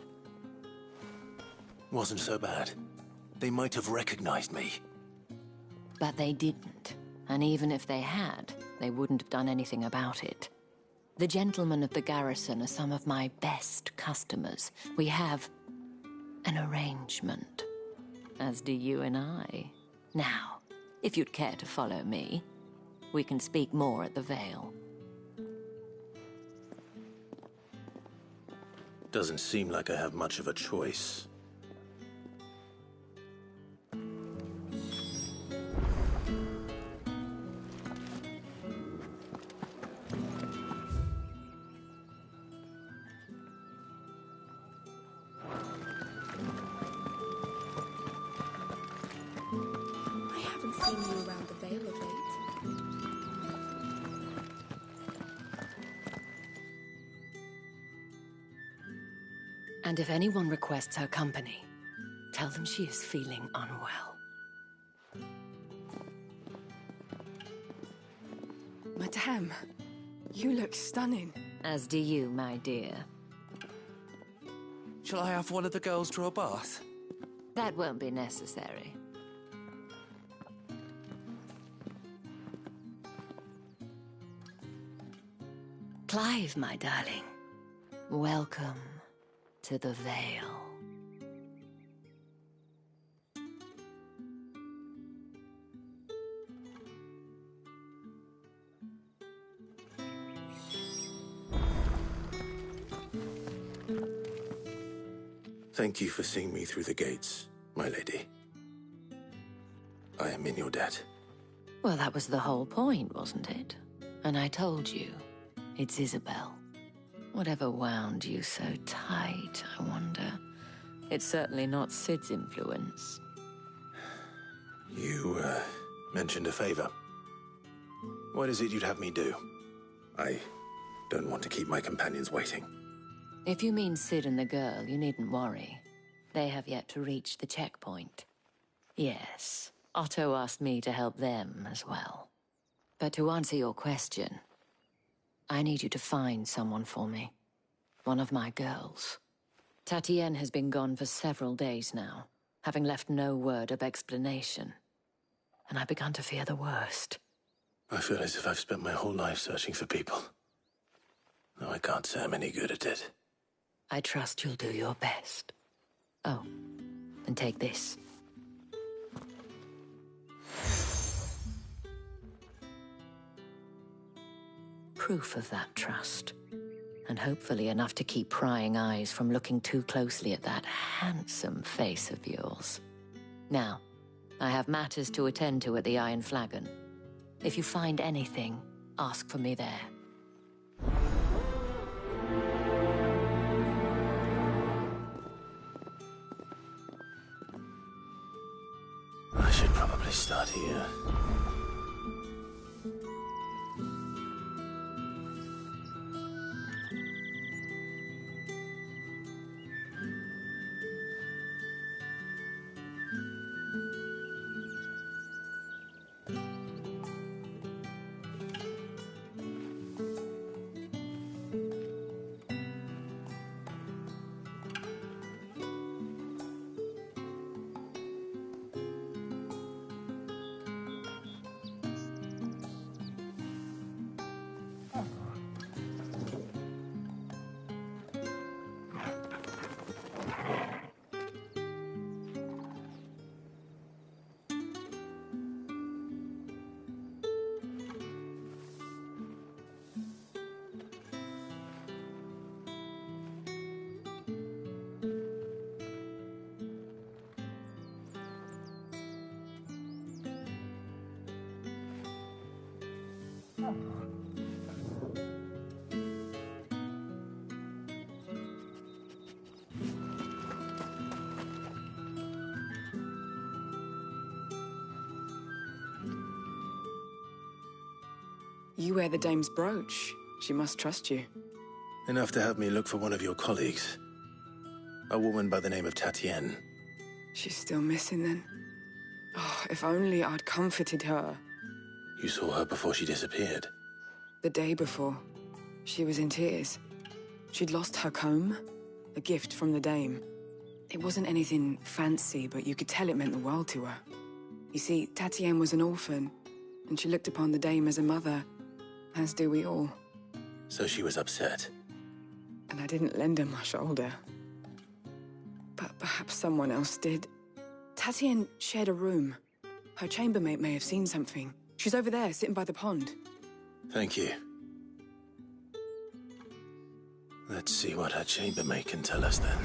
[SPEAKER 4] Wasn't so bad. They might have recognized me.
[SPEAKER 21] But they didn't. And even if they had, they wouldn't have done anything about it. The gentlemen of the garrison are some of my best customers. We have an arrangement, as do you and I. Now, if you'd care to follow me, we can speak more at the Vale.
[SPEAKER 4] Doesn't seem like I have much of a choice.
[SPEAKER 12] I haven't seen you around the Vale of late.
[SPEAKER 21] And if anyone requests her company, tell them she is feeling unwell.
[SPEAKER 19] Madame, you look stunning.
[SPEAKER 21] As do you, my dear.
[SPEAKER 22] Shall I have one of the girls draw a bath?
[SPEAKER 21] That won't be necessary. Clive, my darling, welcome to the Vale.
[SPEAKER 4] Thank you for seeing me through the gates, my lady. I am in your debt.
[SPEAKER 21] Well, that was the whole point, wasn't it? And I told you, it's Isabel. Whatever wound you so tight, I wonder. It's certainly not Sid's influence.
[SPEAKER 4] You, mentioned a favor. What is it you'd have me do? I don't want to keep my companions waiting.
[SPEAKER 21] If you mean Sid and the girl, you needn't worry. They have yet to reach the checkpoint. Yes, Otto asked me to help them as well. But to answer your question, I need you to find someone for me. One of my girls. Tatienne has been gone for several days now, having left no word of explanation. And I've begun to fear the worst.
[SPEAKER 4] I feel as if I've spent my whole life searching for people. Though I can't say I'm any good at it.
[SPEAKER 21] I trust you'll do your best. Oh, and take this. Proof of that trust. And hopefully enough to keep prying eyes from looking too closely at that handsome face of yours. Now, I have matters to attend to at the Iron Flagon. If you find anything, ask for me there.
[SPEAKER 4] I should probably start here.
[SPEAKER 7] You wear the dame's brooch. She must trust you.
[SPEAKER 4] Enough to have me look for one of your colleagues. A woman by the name of Tatienne.
[SPEAKER 7] She's still missing then. Oh, if only I'd comforted her.
[SPEAKER 4] You saw her before she disappeared?
[SPEAKER 7] The day before. She was in tears. She'd lost her comb, a gift from the dame. It wasn't anything fancy, but you could tell it meant the world to her. You see, Tatienne was an orphan, and she looked upon the dame as a mother, as do we all.
[SPEAKER 4] So she was upset.
[SPEAKER 7] And I didn't lend her my shoulder. But perhaps someone else did. Tatienne shared a room. Her chambermaid may have seen something. She's over there, sitting by the pond.
[SPEAKER 4] Thank you. Let's see what her chambermaid can tell us then.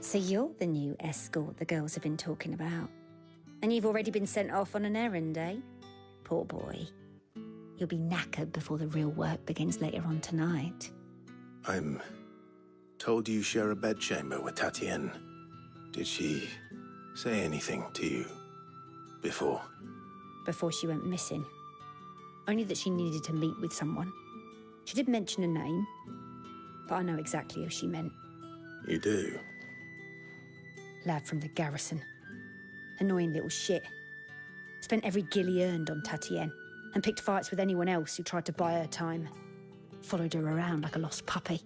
[SPEAKER 16] So you're the new escort the girls have been talking about. And you've already been sent off on an errand, eh? Poor boy. You'll be knackered before the real work begins later on tonight.
[SPEAKER 4] I'm told you share a bedchamber with Tatienne. Did she say anything to you before?
[SPEAKER 16] Before she went missing. Only that she needed to meet with someone. She did mention a name, but I know exactly who she meant.
[SPEAKER 4] You do?
[SPEAKER 16] Lad from the garrison. Annoying little shit. Spent every gil he earned on Tatienne, and picked fights with anyone else who tried to buy her time. Followed her around like a lost puppy.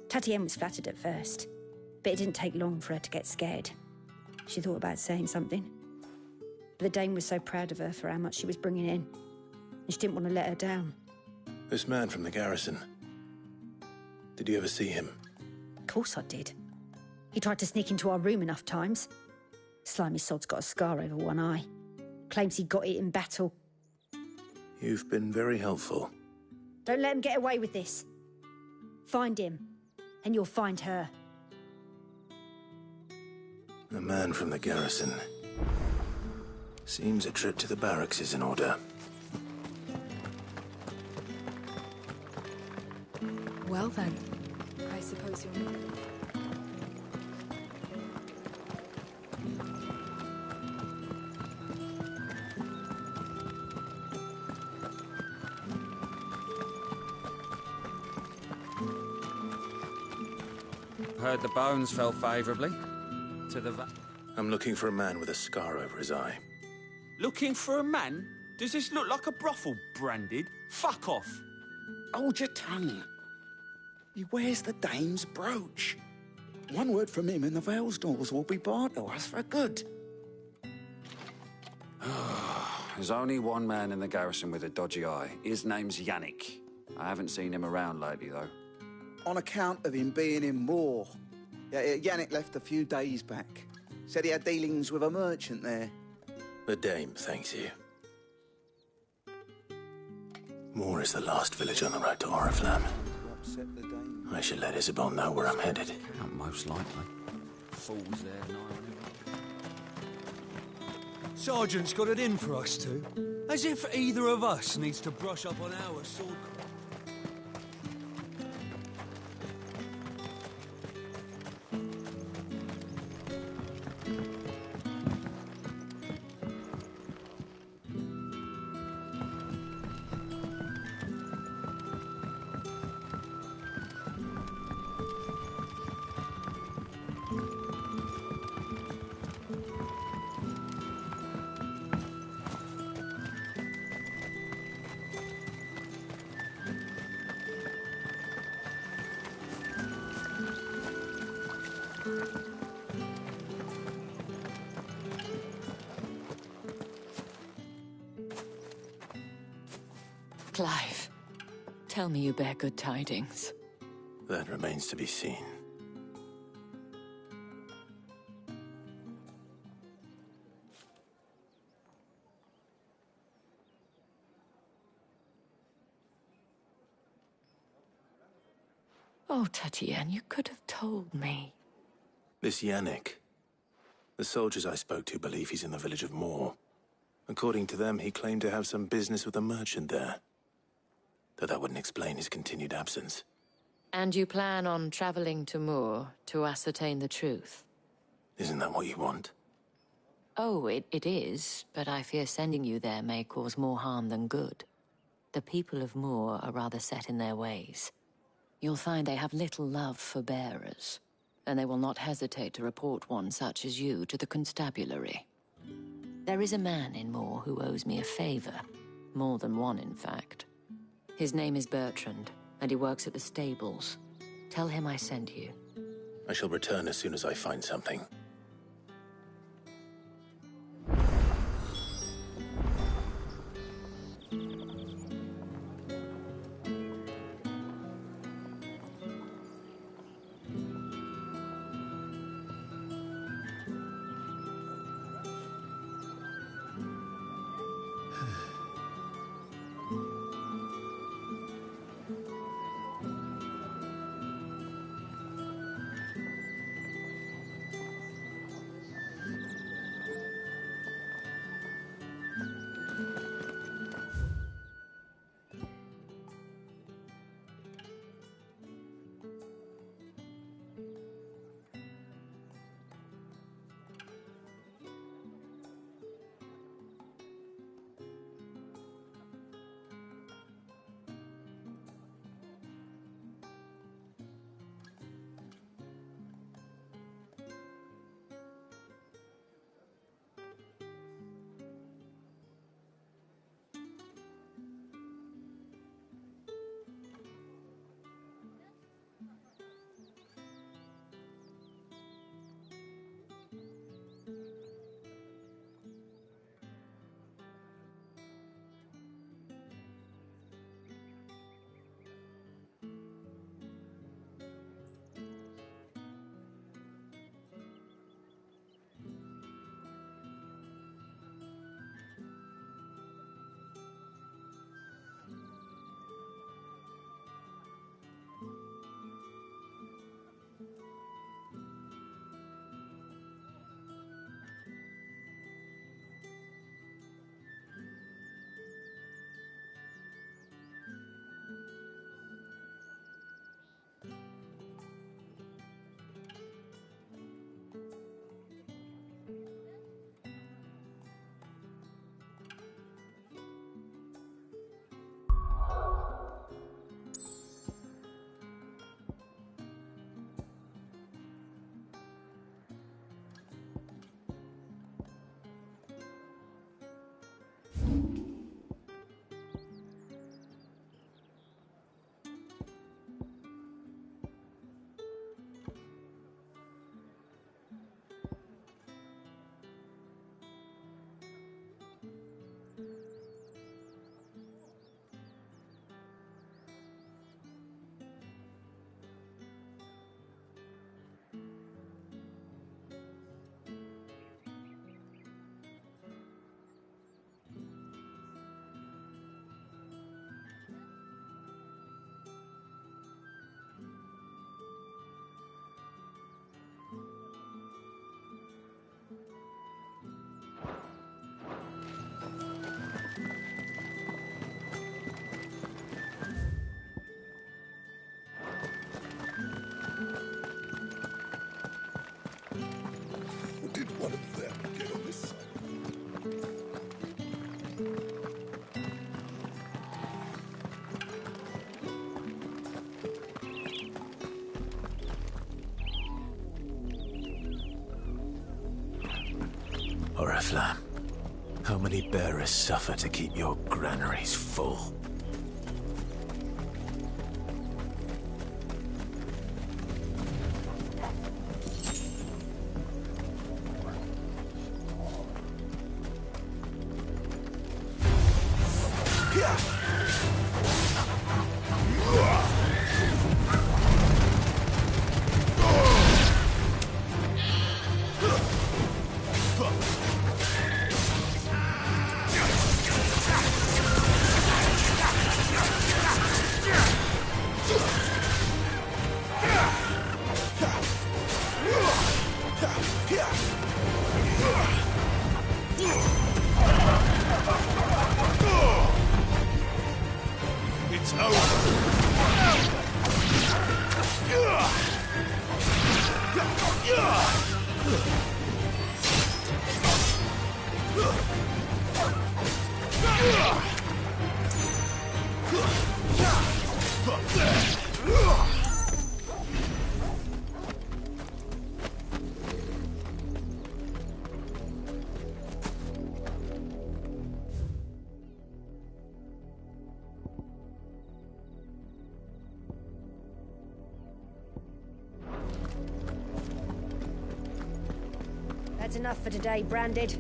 [SPEAKER 16] Tatienne was flattered at first, but it didn't take long for her to get scared. She thought about saying something. But the dame was so proud of her for how much she was bringing in, and she didn't want to let her down.
[SPEAKER 4] This man from the garrison. Did you ever see him?
[SPEAKER 16] Of course I did. He tried to sneak into our room enough times. Slimy sod's got a scar over one eye. Claims he got it in battle.
[SPEAKER 4] You've been very helpful.
[SPEAKER 16] Don't let him get away with this. Find him, and you'll find her.
[SPEAKER 4] A man from the garrison. Seems a trip to the barracks is in order.
[SPEAKER 7] Well then, I suppose you'll meet.
[SPEAKER 17] Heard the bones fell favourably to the
[SPEAKER 4] I'm looking for a man with a scar over his eye.
[SPEAKER 6] Looking for a man? Does this look like a brothel, Branded? Fuck off.
[SPEAKER 2] Hold your tongue. He wears the dame's brooch. One word from him and the Vale's doors will be barred to us for good.
[SPEAKER 17] There's only one man in the garrison with a dodgy eye. His name's Yannick. I haven't seen him around lately, though.
[SPEAKER 2] On account of him being in war. Yeah, Yannick left a few days back. Said he had dealings with a merchant there.
[SPEAKER 4] The dame thanks you. Moor is the last village on the road to Oriflamme. I should let Isabel know where I'm headed.
[SPEAKER 17] Most likely. Fools there now.
[SPEAKER 23] Sergeant's got it in for us two. As if either of us needs to brush up on our sword.
[SPEAKER 10] Clive, tell me you bear good tidings.
[SPEAKER 4] That remains to be seen.
[SPEAKER 10] Oh, Tatienne, you could have told me.
[SPEAKER 4] This Yannick. The soldiers I spoke to believe he's in the village of Moor. According to them, he claimed to have some business with a merchant there. Though that wouldn't explain his continued absence.
[SPEAKER 21] And you plan on traveling to Moor to ascertain the truth?
[SPEAKER 4] Isn't that what you want?
[SPEAKER 21] Oh, it is, but I fear sending you there may cause more harm than good. The people of Moor are rather set in their ways. You'll find they have little love for bearers, and they will not hesitate to report one such as you to the constabulary. There is a man in Moor who owes me a favor. More than one, in fact. His name is Bertrand, and he works at the stables. Tell him I sent you.
[SPEAKER 4] I shall return as soon as I find something.
[SPEAKER 11] One of them get on this side.
[SPEAKER 4] Oriflamme, how many bearers suffer to keep your granaries full?
[SPEAKER 11] Yeah.
[SPEAKER 6] It's over.
[SPEAKER 16] That's enough for today, Branded.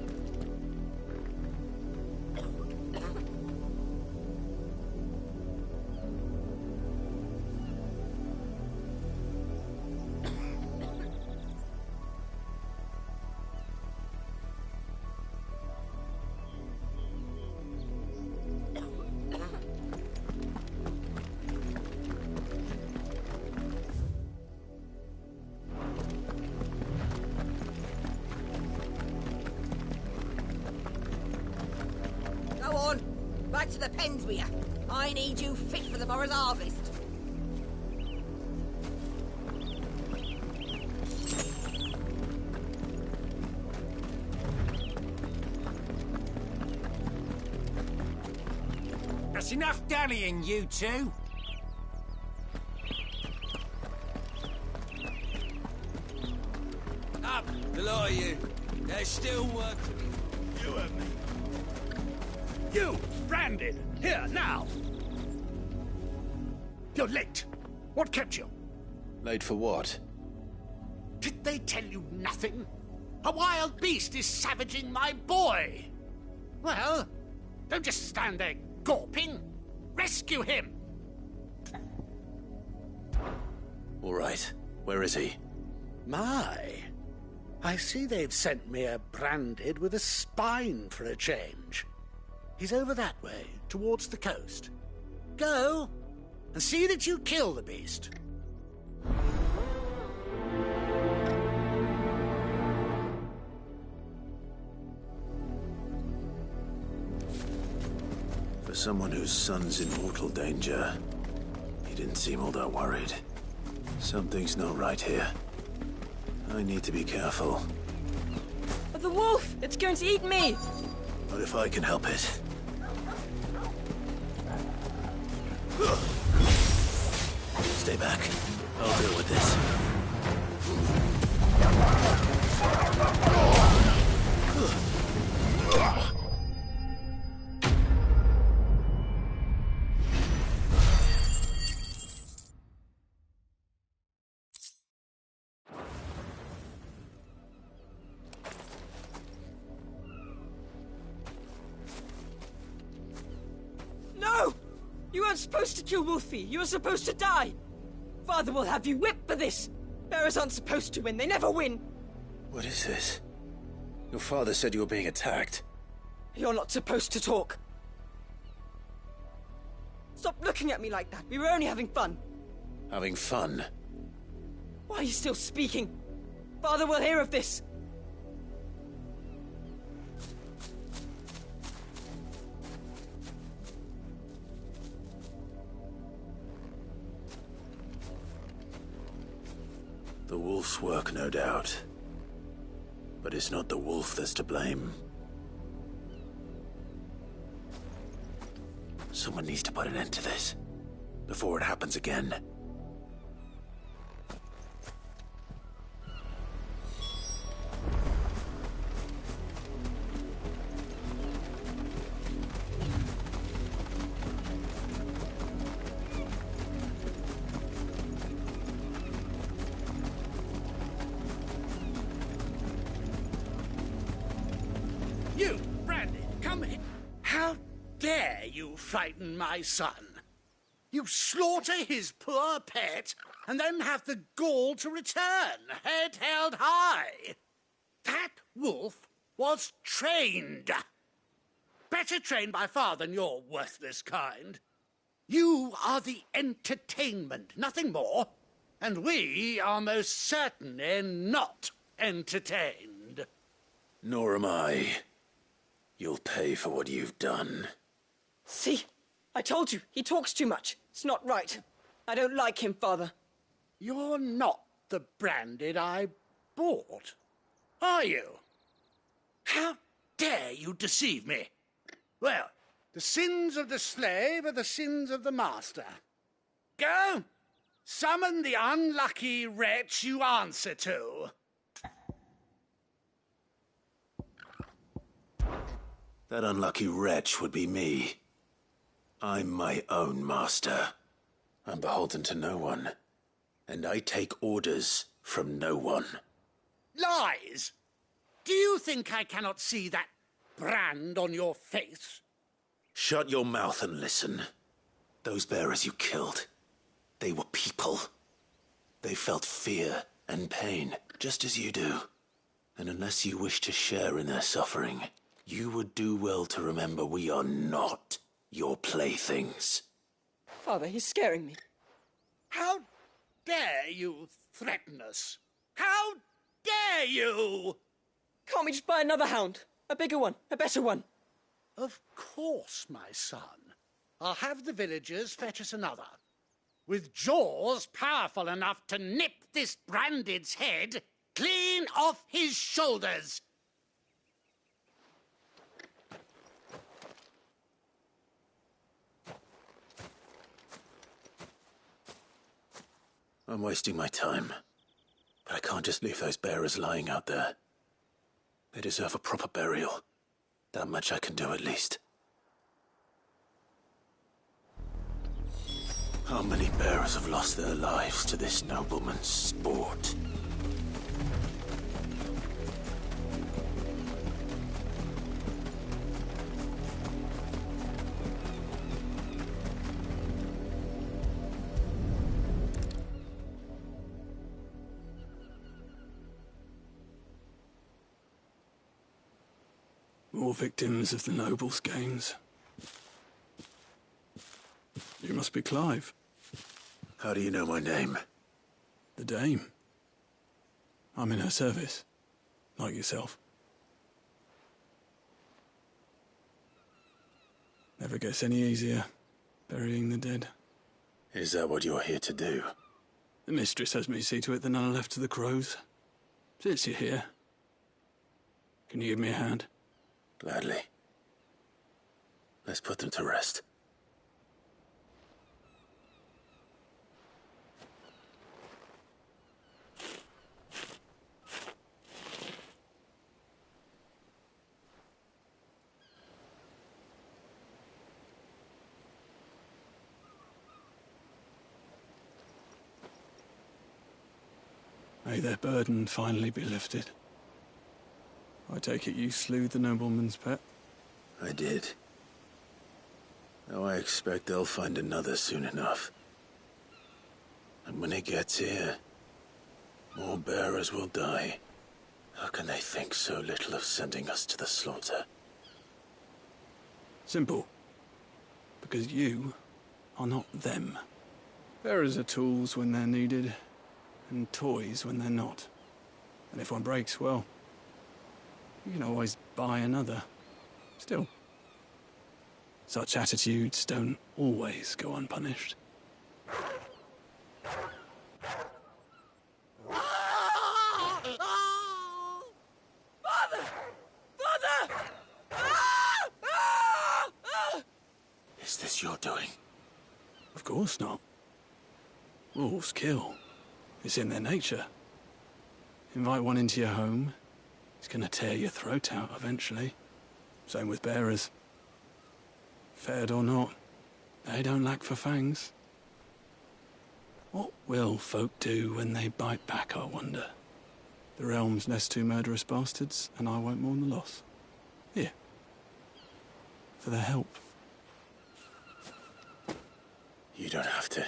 [SPEAKER 10] Go on. Back to the pens with you. I need you fit for the morrow's harvest.
[SPEAKER 6] That's enough dallying, you two.
[SPEAKER 23] Up, the lot of you. There's still work to be.
[SPEAKER 6] You and me. You, Branded, here, now. You're late. What kept you?
[SPEAKER 4] Late for what?
[SPEAKER 6] Did they tell you nothing? A wild beast is savaging my boy. Well, don't just stand there gawping. Rescue him.
[SPEAKER 4] All right. Where is he?
[SPEAKER 6] My, I see they've sent me a Branded with a spine for a change. He's over that way, towards the coast. Go, and see that you kill the beast.
[SPEAKER 4] For someone whose son's in mortal danger, he didn't seem all that worried. Something's not right here. I need to be careful.
[SPEAKER 3] But the wolf! It's going to eat me!
[SPEAKER 4] What if I can help it? Stay back. I'll deal with this.
[SPEAKER 3] No! You weren't supposed to kill Wolfie. You were supposed to die. Father will have you whipped for this. Bearers aren't supposed to win. They never win.
[SPEAKER 4] What is this? Your father said you were being attacked.
[SPEAKER 3] You're not supposed to talk. Stop looking at me like that. We were only having fun.
[SPEAKER 4] Having fun?
[SPEAKER 3] Why are you still speaking? Father will hear of this.
[SPEAKER 4] The wolf's work, no doubt. But it's not the wolf that's to blame. Someone needs to put an end to this, before it happens again.
[SPEAKER 6] You, Branded, come here. How dare you frighten my son? You slaughter his poor pet, and then have the gall to return, head held high. That wolf was trained. Better trained by far than your worthless kind. You are the entertainment, nothing more. And we are most certainly not entertained.
[SPEAKER 4] Nor am I. You'll pay for what you've done.
[SPEAKER 3] See? I told you, he talks too much. It's not right. I don't like him, Father.
[SPEAKER 6] You're not the Branded I bought, are you? How dare you deceive me? Well, the sins of the slave are the sins of the master. Go, summon the unlucky wretch you answer to.
[SPEAKER 4] That unlucky wretch would be me. I'm my own master. I'm beholden to no one. And I take orders from no one.
[SPEAKER 6] Lies! Do you think I cannot see that brand on your face?
[SPEAKER 4] Shut your mouth and listen. Those bearers you killed, they were people. They felt fear and pain, just as you do. And unless you wish to share in their suffering, you would do well to remember we are not your playthings.
[SPEAKER 3] Father, he's scaring me.
[SPEAKER 6] How dare you threaten us? How dare you?
[SPEAKER 3] Can't we just buy another hound? A bigger one, a better one.
[SPEAKER 6] Of course, my son. I'll have the villagers fetch us another. With jaws powerful enough to nip this Branded's head clean off his shoulders.
[SPEAKER 4] I'm wasting my time. But I can't just leave those bearers lying out there. They deserve a proper burial. That much I can do at least. How many bearers have lost their lives to this nobleman's sport?
[SPEAKER 9] More victims of the nobles' games. You must be Clive.
[SPEAKER 4] How do you know my name?
[SPEAKER 9] The Dame. I'm in her service, like yourself. Never gets any easier, burying the dead.
[SPEAKER 4] Is that what you're here to do?
[SPEAKER 9] The mistress has me see to it that none are left to the crows. Since you're here, can you give me a hand?
[SPEAKER 4] Gladly. Let's put them to rest.
[SPEAKER 9] May their burden finally be lifted. I take it you slew the nobleman's pet?
[SPEAKER 4] I did. Now I expect they'll find another soon enough. And when it gets here, more bearers will die. How can they think so little of sending us to the slaughter?
[SPEAKER 9] Simple. Because you are not them. Bearers are tools when they're needed, and toys when they're not. And if one breaks, well, you can always buy another. Still, such attitudes don't always go unpunished.
[SPEAKER 3] Father! Father!
[SPEAKER 4] Is this your doing?
[SPEAKER 9] Of course not. Wolves kill. It's in their nature. Invite one into your home, it's gonna tear your throat out eventually. Same with bearers. Fed or not, they don't lack for fangs. What will folk do when they bite back, I wonder? The realm's nest two murderous bastards, and I won't mourn the loss. Here. For their help.
[SPEAKER 4] You don't have to.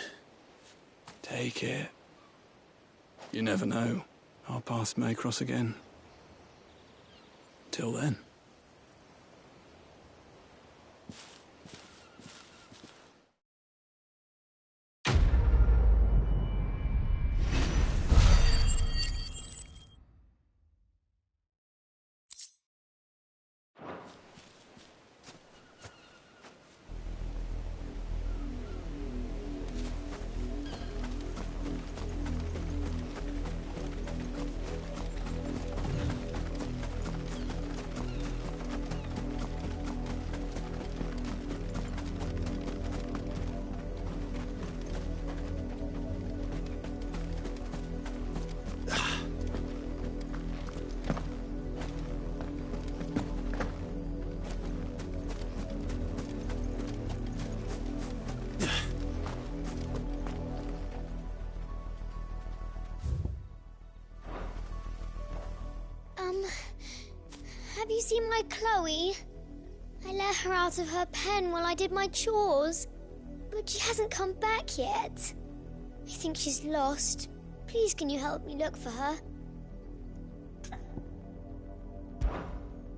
[SPEAKER 9] Take it. You never know. Our paths may cross again. Till then.
[SPEAKER 13] Have you seen my Chloe? I let her out of her pen while I did my chores, but she hasn't come back yet. I think she's lost. Please, can you help me look for her?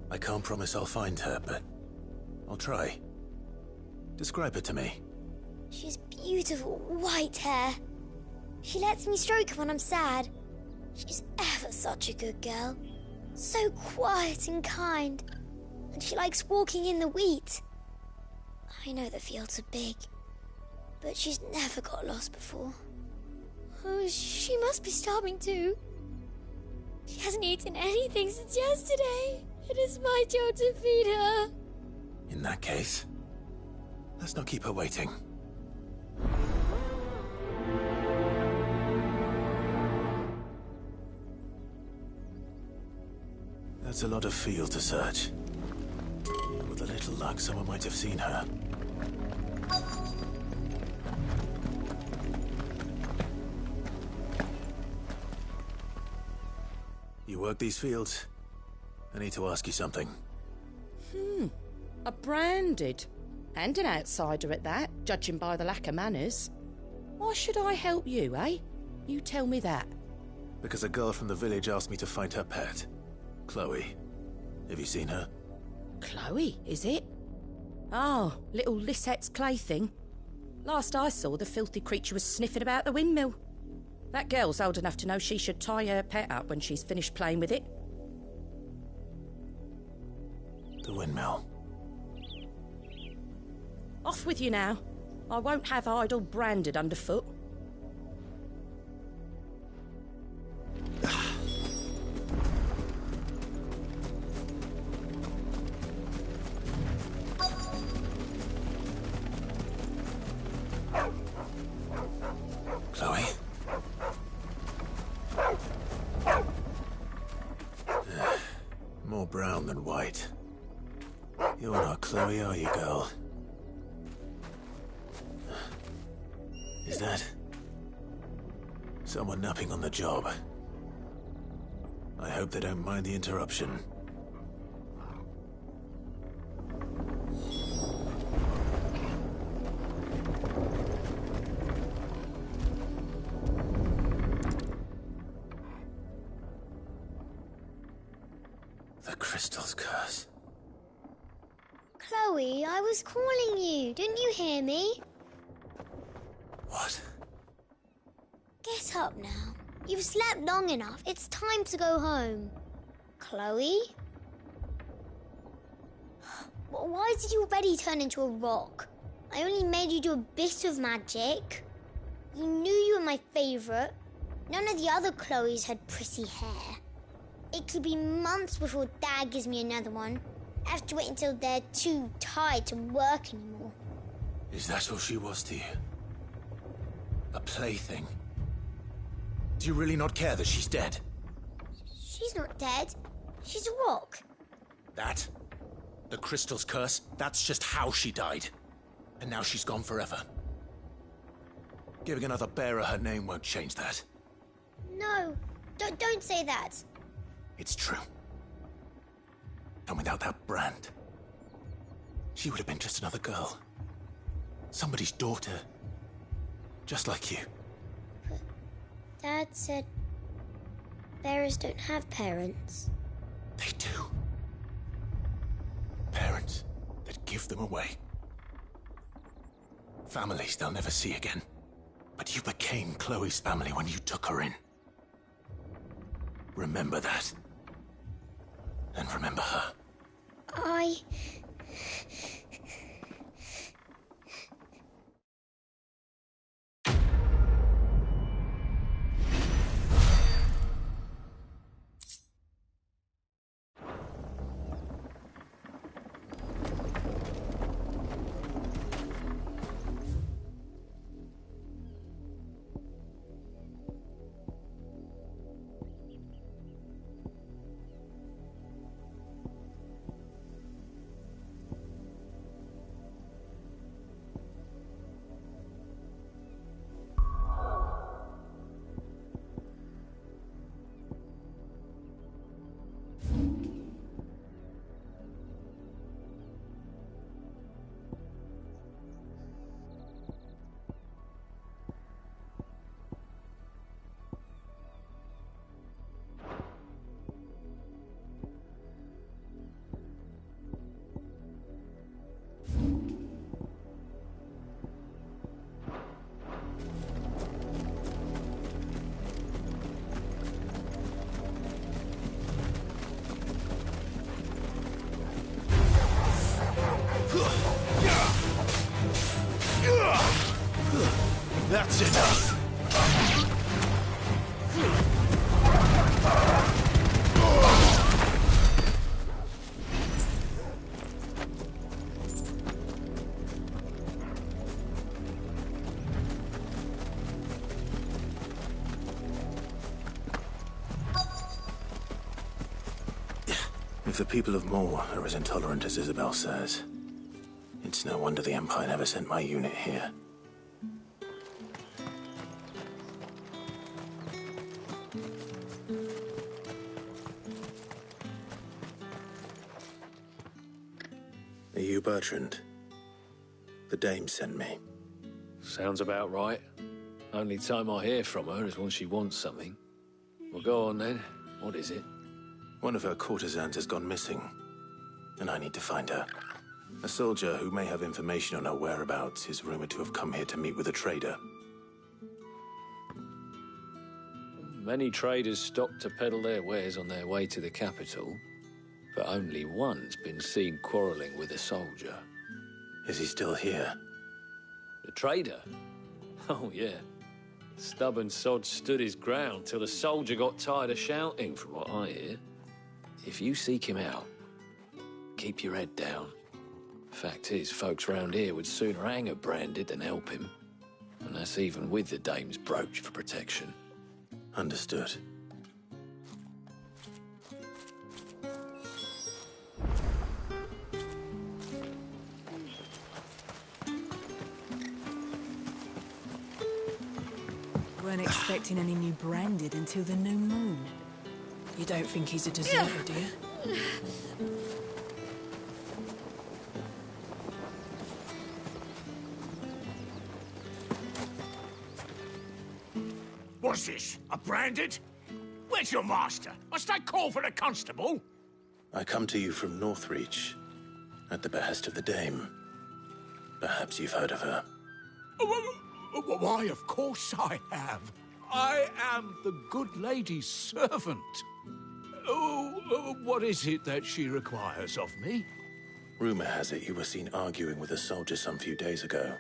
[SPEAKER 4] I can't promise I'll find her, but I'll try. Describe her to me.
[SPEAKER 13] She has beautiful white hair. She lets me stroke her when I'm sad. She's ever such a good girl. So quiet and kind. And she likes walking in the wheat. I know the fields are big, but she's never got lost before. Oh, she must be starving too. She hasn't eaten anything since yesterday. It is my job to feed her.
[SPEAKER 4] In that case, let's not keep her waiting. That's a lot of field to search. With a little luck, someone might have seen her. You work these fields? I need to ask you something.
[SPEAKER 14] A branded. And an outsider at that, judging by the lack of manners. Why should I help you, eh? You tell me that.
[SPEAKER 4] Because a girl from the village asked me to find her pet. Chloe. Have you seen her?
[SPEAKER 14] Chloe, is it? Oh, little Lisette's plaything. Last I saw, the filthy creature was sniffing about the windmill. That girl's old enough to know she should tie her pet up when she's finished playing with it.
[SPEAKER 4] The windmill.
[SPEAKER 14] Off with you now. I won't have idle branded underfoot.
[SPEAKER 4] Chloe? More brown than white. You're not Chloe, are you, girl? Is that someone napping on the job? I hope they don't mind the interruption. The crystal's curse.
[SPEAKER 13] Chloe, I was calling you. Didn't you hear me?
[SPEAKER 4] What?
[SPEAKER 13] Get up now. You've slept long enough. It's time to go home. Chloe? Why did you already turn into a rock? I only made you do a bit of magic. You knew you were my favourite. None of the other Chloes had pretty hair. It could be months before Dad gives me another one. I have to wait until they're too tired to work anymore.
[SPEAKER 4] Is that all she was to you? A plaything? Do you really not care that she's dead?
[SPEAKER 13] She's not dead. She's a rock.
[SPEAKER 4] That? The crystal's curse? That's just how she died. And now she's gone forever. Giving another bearer her name won't change that.
[SPEAKER 13] No, don't say that.
[SPEAKER 4] It's true. And without that brand, she would have been just another girl. Somebody's daughter. Just like you.
[SPEAKER 13] But Dad said bearers don't have parents.
[SPEAKER 4] They do. Parents that give them away. Families they'll never see again. But you became Chloe's family when you took her in. Remember that. And remember her. That's enough! If the people of Moor are as intolerant as Isabel says, it's no wonder the Empire never sent my unit here. Are you Bertrand? The dame sent me.
[SPEAKER 5] Sounds about right. Only time I hear from her is when she wants something. Well, go on then. What is it?
[SPEAKER 4] One of her courtesans has gone missing, and I need to find her. A soldier who may have information on her whereabouts is rumored to have come here to meet with a trader.
[SPEAKER 5] Many traders stop to peddle their wares on their way to the capital, but only one's been seen quarrelling with a soldier.
[SPEAKER 4] Is he still here?
[SPEAKER 5] The trader? Oh, yeah. The stubborn sod stood his ground till the soldier got tired of shouting, from what I hear. If you seek him out, keep your head down. Fact is, folks round here would sooner hang a branded than help him. And that's even with the dame's brooch for protection.
[SPEAKER 4] Understood.
[SPEAKER 19] Weren't expecting any new branded until the new moon. You don't think he's a deserter, do you?
[SPEAKER 6] What's this? A branded? Where's your master? Must I call for a constable?
[SPEAKER 4] I come to you from Northreach, at the behest of the dame. Perhaps you've heard of her.
[SPEAKER 6] Why, of course I have. I am the good lady's servant. What is it that she requires of me?
[SPEAKER 4] Rumor has it you were seen arguing with a soldier some few days ago.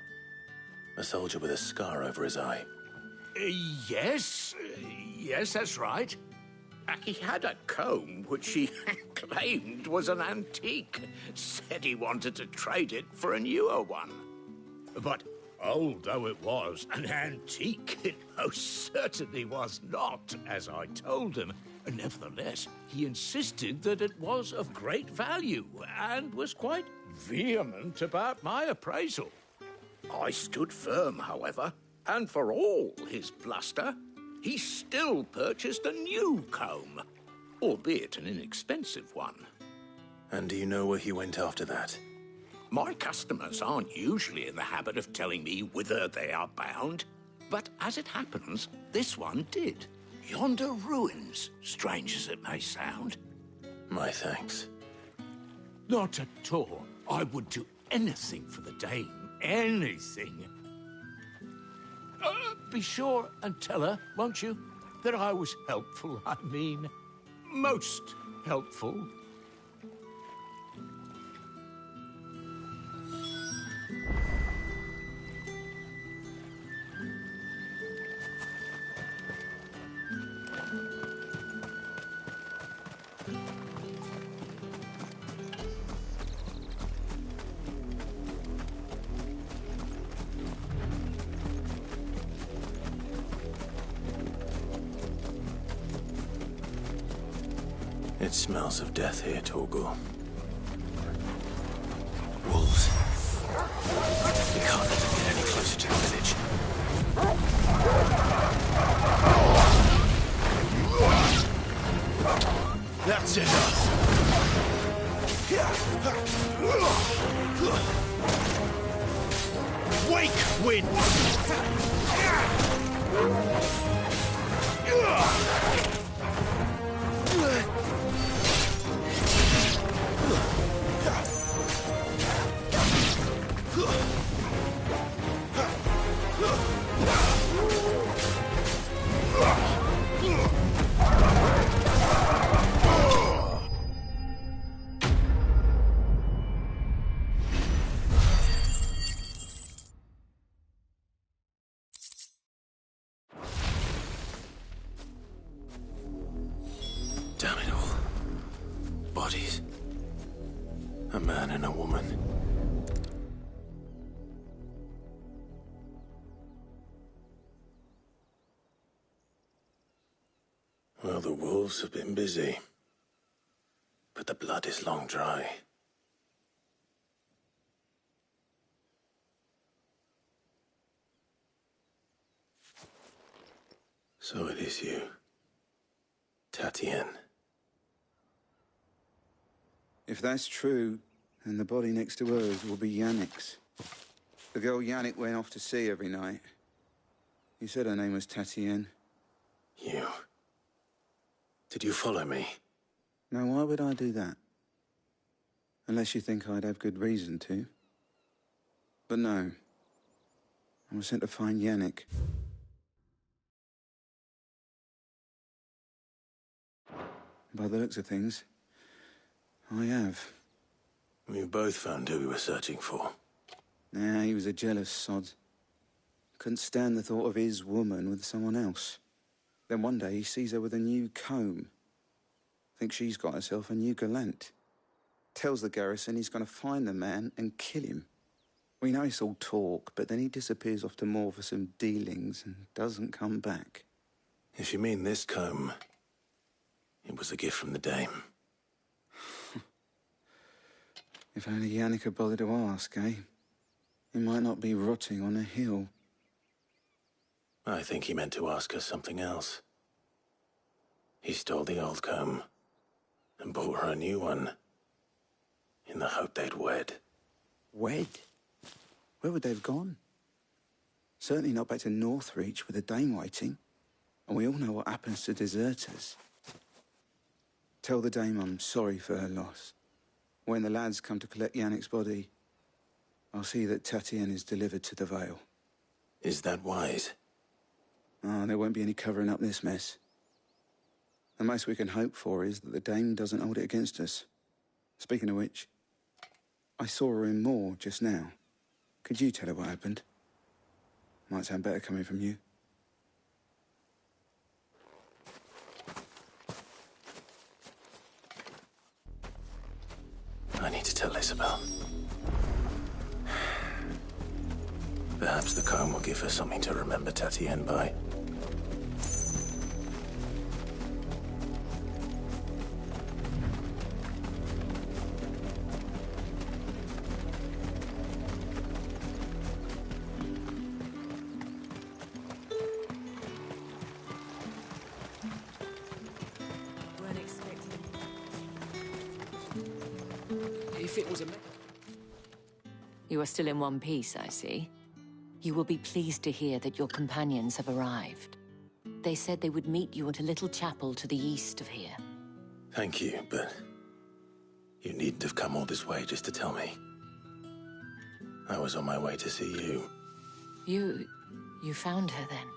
[SPEAKER 4] A soldier with a scar over his eye.
[SPEAKER 6] Yes, that's right. He had a comb which he claimed was an antique. Said he wanted to trade it for a newer one. But old though it was, an antique it most certainly was not, as I told him. Nevertheless, he insisted that it was of great value and was quite vehement about my appraisal. I stood firm, however, and for all his bluster, he still purchased a new comb, albeit an inexpensive one.
[SPEAKER 4] And do you know where he went after that?
[SPEAKER 6] My customers aren't usually in the habit of telling me whither they are bound, but as it happens, this one did. Yonder ruins, strange as it may sound.
[SPEAKER 4] My thanks.
[SPEAKER 6] Not at all. I would do anything for the dame. Anything. Be sure and tell her, won't you, that I was helpful, I mean, most helpful.
[SPEAKER 4] It smells of death here, Torgal. Wolves. We can't let them get any closer to the village. That's enough! Wake, wind! A man and a woman. Well, the wolves have been busy, but the blood is long dry. So it is you, Tatienne.
[SPEAKER 2] If that's true, then the body next to hers will be Yannick's. The girl Yannick went off to see every night. He said her name was Tatienne.
[SPEAKER 4] You... Did you follow me?
[SPEAKER 2] Now, why would I do that? Unless you think I'd have good reason to. But no. I was sent to find Yannick. By the looks of things, I have.
[SPEAKER 4] We both found who we were searching for.
[SPEAKER 2] Nah, he was a jealous sod. Couldn't stand the thought of his woman with someone else. Then one day he sees her with a new comb. Thinks she's got herself a new gallant. Tells the garrison he's going to find the man and kill him. We know it's all talk, but then he disappears off to Moor for some dealings and doesn't come back.
[SPEAKER 4] If you mean this comb, it was a gift from the dame.
[SPEAKER 2] If only Yannick had bothered to ask, eh? He might not be rotting on a hill.
[SPEAKER 4] I think he meant to ask her something else. He stole the old comb and bought her a new one in the hope they'd wed.
[SPEAKER 2] Wed? Where would they have gone? Certainly not back to Northreach with a dame waiting. And we all know what happens to deserters. Tell the dame I'm sorry for her loss. When the lads come to collect Yannick's body, I'll see that Tatienne is delivered to the Vale.
[SPEAKER 4] Is that wise?
[SPEAKER 2] Ah, there won't be any covering up this mess. The most we can hope for is that the dame doesn't hold it against us. Speaking of which, I saw her in Moor just now. Could you tell her what happened? Might sound better coming from you.
[SPEAKER 4] I need to tell Isabel. Perhaps the comb will give her something to remember Tatienne by.
[SPEAKER 19] Weren't expecting.
[SPEAKER 8] If it was a...
[SPEAKER 21] You are still in one piece, I see. You will be pleased to hear that your companions have arrived. They said they would meet you at a little chapel to the east of here.
[SPEAKER 4] Thank you, but you needn't have come all this way just to tell me. I was on my way to see you.
[SPEAKER 21] You found her then?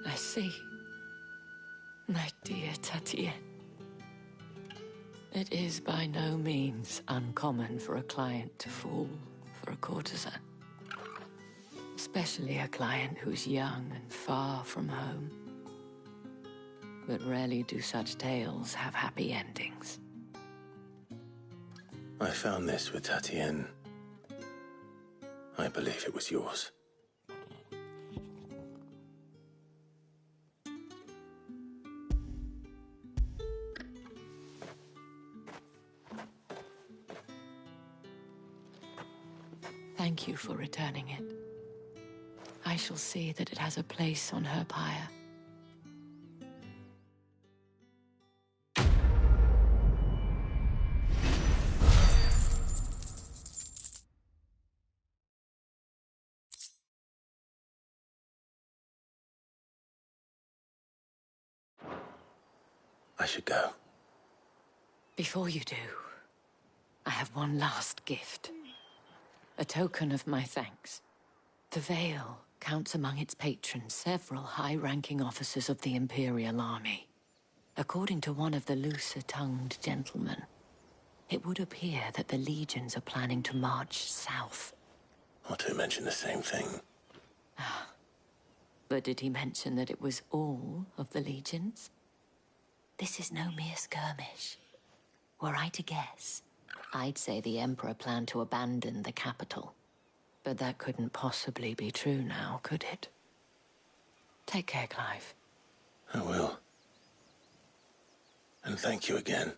[SPEAKER 21] I see. My dear Tatienne. It is by no means uncommon for a client to fall for a courtesan. Especially a client who's young and far from home. But rarely do such tales have happy endings.
[SPEAKER 4] I found this with Tatienne. I believe it was yours.
[SPEAKER 21] Thank you for returning it. I shall see that it has a place on her pyre.
[SPEAKER 4] I should go.
[SPEAKER 21] Before you do, I have one last gift. A token of my thanks. The Vale counts among its patrons several high-ranking officers of the Imperial Army. According to one of the looser-tongued gentlemen, it would appear that the legions are planning to march south.
[SPEAKER 4] Otto mentioned the same thing.
[SPEAKER 21] But did he mention that it was all of the legions? This is no mere skirmish. Were I to guess, I'd say the Emperor planned to abandon the capital. But that couldn't possibly be true now, could it? Take care, Clive.
[SPEAKER 4] I will. And thank you again.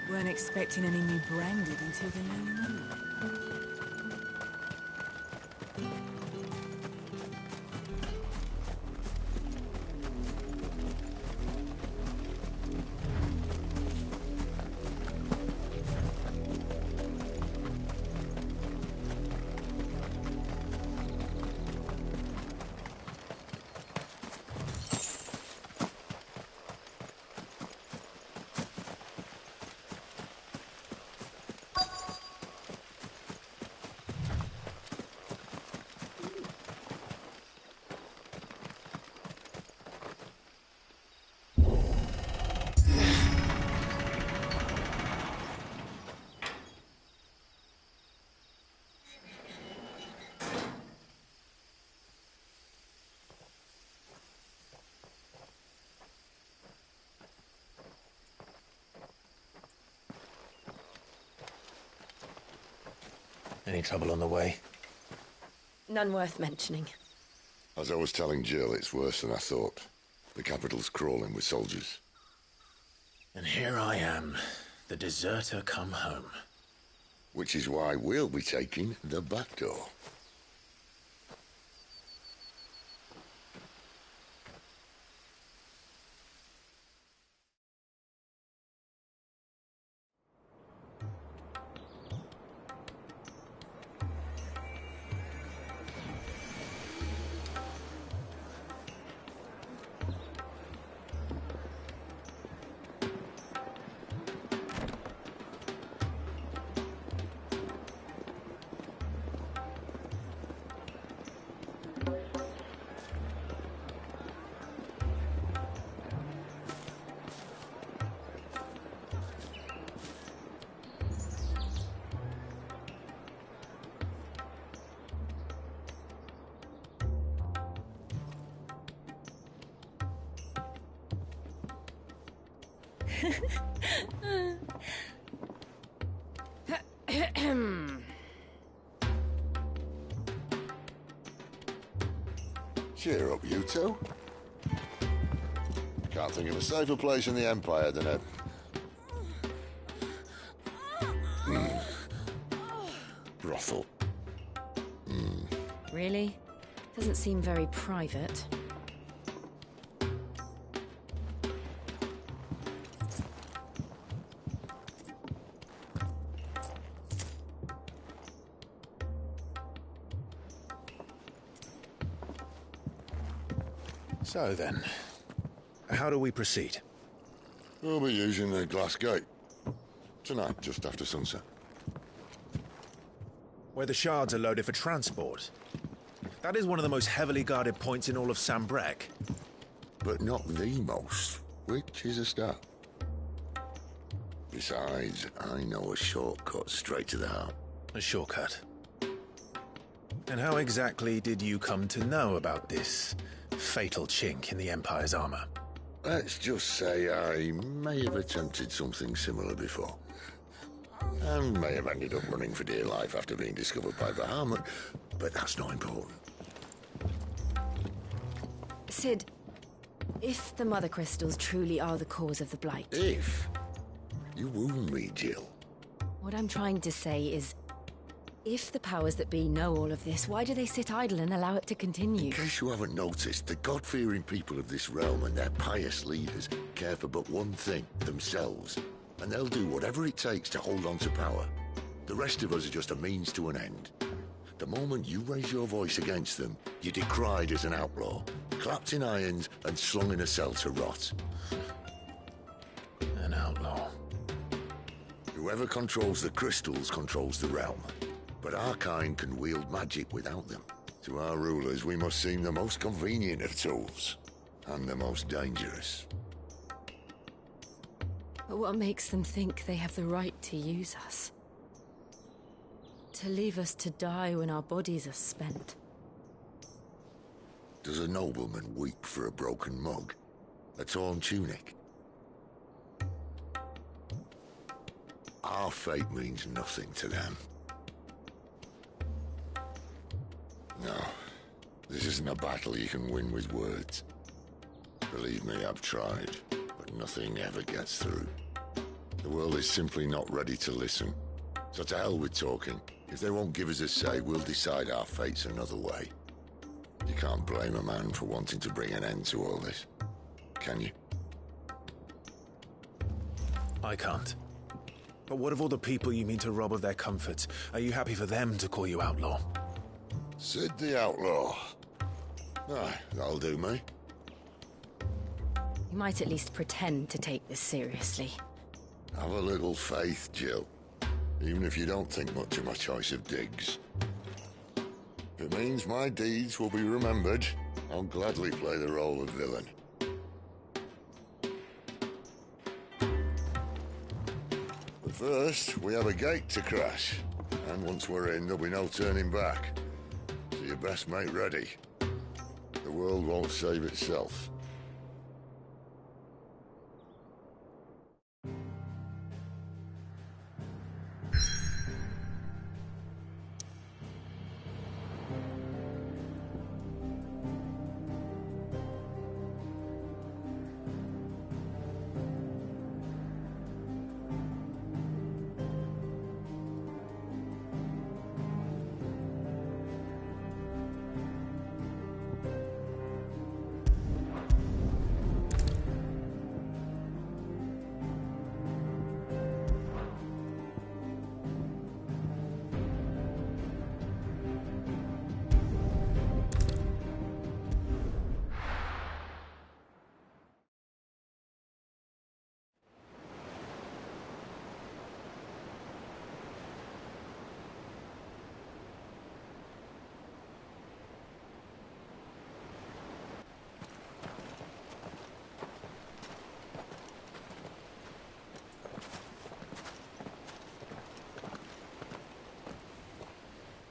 [SPEAKER 19] Weren't expecting any new branded until the new moon.
[SPEAKER 4] Any trouble on the way?
[SPEAKER 14] None worth mentioning.
[SPEAKER 11] As I was telling Jill, it's worse than I thought. The capital's crawling with soldiers.
[SPEAKER 4] And here I am, the deserter come home.
[SPEAKER 11] Which is why we'll be taking the back door. Cheer up, you two. Can't think of a safer place in the Empire than a... brothel.
[SPEAKER 14] Really? Doesn't seem very private.
[SPEAKER 4] So then, how do we proceed?
[SPEAKER 11] We'll be using the glass gate. Tonight, just after sunset.
[SPEAKER 4] Where the shards are loaded for transport. That is one of the most heavily guarded points in all of Sambrek.
[SPEAKER 11] But not the most, which is a start. Besides, I know a shortcut straight to the heart.
[SPEAKER 4] A shortcut? And how exactly did you come to know about this fatal chink in the Empire's armor?
[SPEAKER 11] Let's just say I may have attempted something similar before. And may have ended up running for dear life after being discovered by Bahamut, but that's not important.
[SPEAKER 14] Sid,
[SPEAKER 16] If the Mother Crystals truly are the cause of the Blight...
[SPEAKER 11] If? You wound me, Jill.
[SPEAKER 16] What I'm trying to say is... if the powers that be know all of this, why do they sit idle and allow it to continue?
[SPEAKER 11] In case you haven't noticed, the God-fearing people of this realm and their pious leaders care for but one thing, themselves. And they'll do whatever it takes to hold on to power. The rest of us are just a means to an end. The moment you raise your voice against them, you're decried as an outlaw, clapped in irons and slung in a cell to rot.
[SPEAKER 4] An outlaw.
[SPEAKER 11] Whoever controls the crystals controls the realm. But our kind can wield magic without them. To our rulers, we must seem the most convenient of tools. And the most dangerous.
[SPEAKER 16] But what makes them think they have the right to use us? To leave us to die when our bodies are spent?
[SPEAKER 11] Does a nobleman weep for a broken mug? A torn tunic? Our fate means nothing to them. No, this isn't a battle you can win with words. Believe me, I've tried, but nothing ever gets through. The world is simply not ready to listen. So to hell with talking. If they won't give us a say, we'll decide our fates another way. You can't blame a man for wanting to bring an end to all this, can you?
[SPEAKER 4] I can't. But what of all the people you mean to rob of their comforts? Are you happy for them to call you outlaw?
[SPEAKER 11] Sid the Outlaw. Aye, that'll do me.
[SPEAKER 16] You might at least pretend to take this seriously.
[SPEAKER 11] Have a little faith, Jill. Even if you don't think much of my choice of digs. If it means my deeds will be remembered, I'll gladly play the role of villain. But first, we have a gate to crash. And once we're in, there'll be no turning back. So you best make ready. The world won't save itself.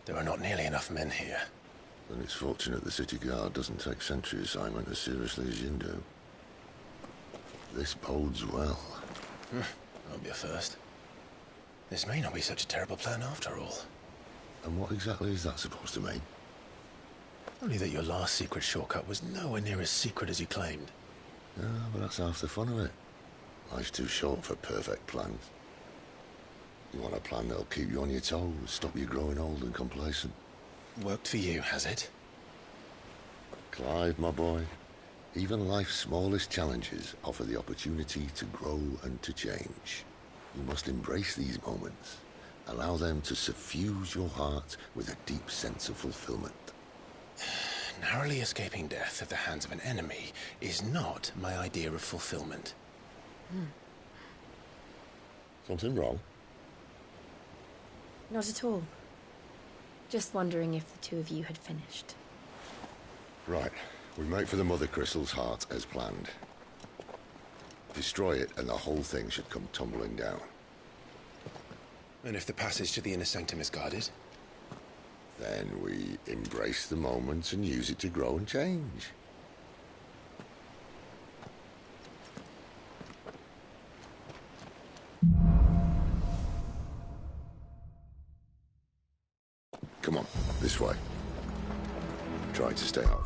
[SPEAKER 4] There are not nearly enough men here.
[SPEAKER 11] Then it's fortunate the city guard doesn't take sentry assignment as seriously as you do. This bodes well.
[SPEAKER 4] That'll be a first. This may not be such a terrible plan after all.
[SPEAKER 11] And what exactly is that supposed to mean?
[SPEAKER 4] Only that your last secret shortcut was nowhere near as secret as you claimed.
[SPEAKER 11] Yeah, but that's half the fun of it. Life's too short for perfect plans. You want a plan that'll keep you on your toes, stop you growing old and complacent.
[SPEAKER 4] Worked for you, has it?
[SPEAKER 11] Clive, my boy, even life's smallest challenges offer the opportunity to grow and to change. You must embrace these moments. Allow them to suffuse your heart with a deep sense of fulfillment.
[SPEAKER 4] Narrowly escaping death at the hands of an enemy is not my idea of fulfillment.
[SPEAKER 11] Something wrong?
[SPEAKER 16] Not at all. Just wondering if the two of you had finished.
[SPEAKER 11] Right. We make for the Mother Crystal's heart as planned. Destroy it and the whole thing should come tumbling down.
[SPEAKER 4] And if the passage to the inner sanctum is guarded?
[SPEAKER 11] Then we embrace the moment and use it to grow and change. Come on, this way. Try to stay out.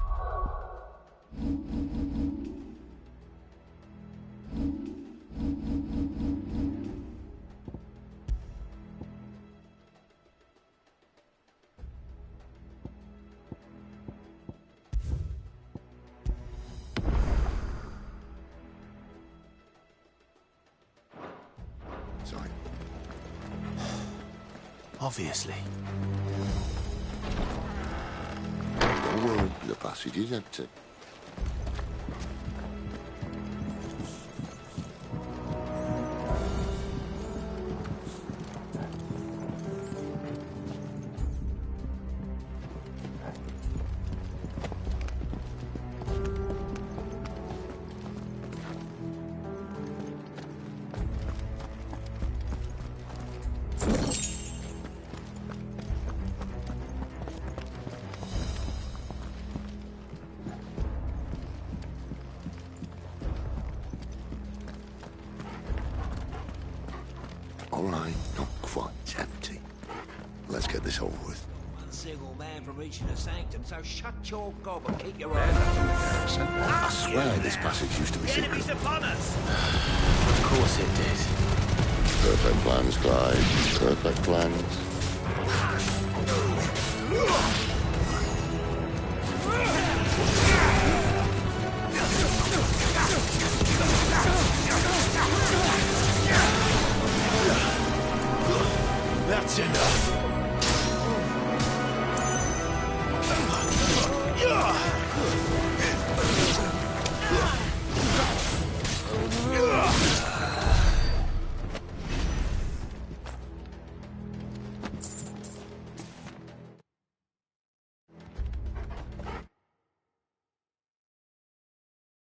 [SPEAKER 11] Sorry.
[SPEAKER 4] Obviously.
[SPEAKER 11] Don't worry, the passage is empty. All right, not quite empty. Let's get this over with.
[SPEAKER 15] One single man from reaching the sanctum, so shut your gob and keep your eyes open.
[SPEAKER 11] I swear this passage used to be
[SPEAKER 15] The
[SPEAKER 11] secret.
[SPEAKER 15] enemy's upon us!
[SPEAKER 4] Of course it did.
[SPEAKER 11] Perfect plans, Clive. Perfect plans.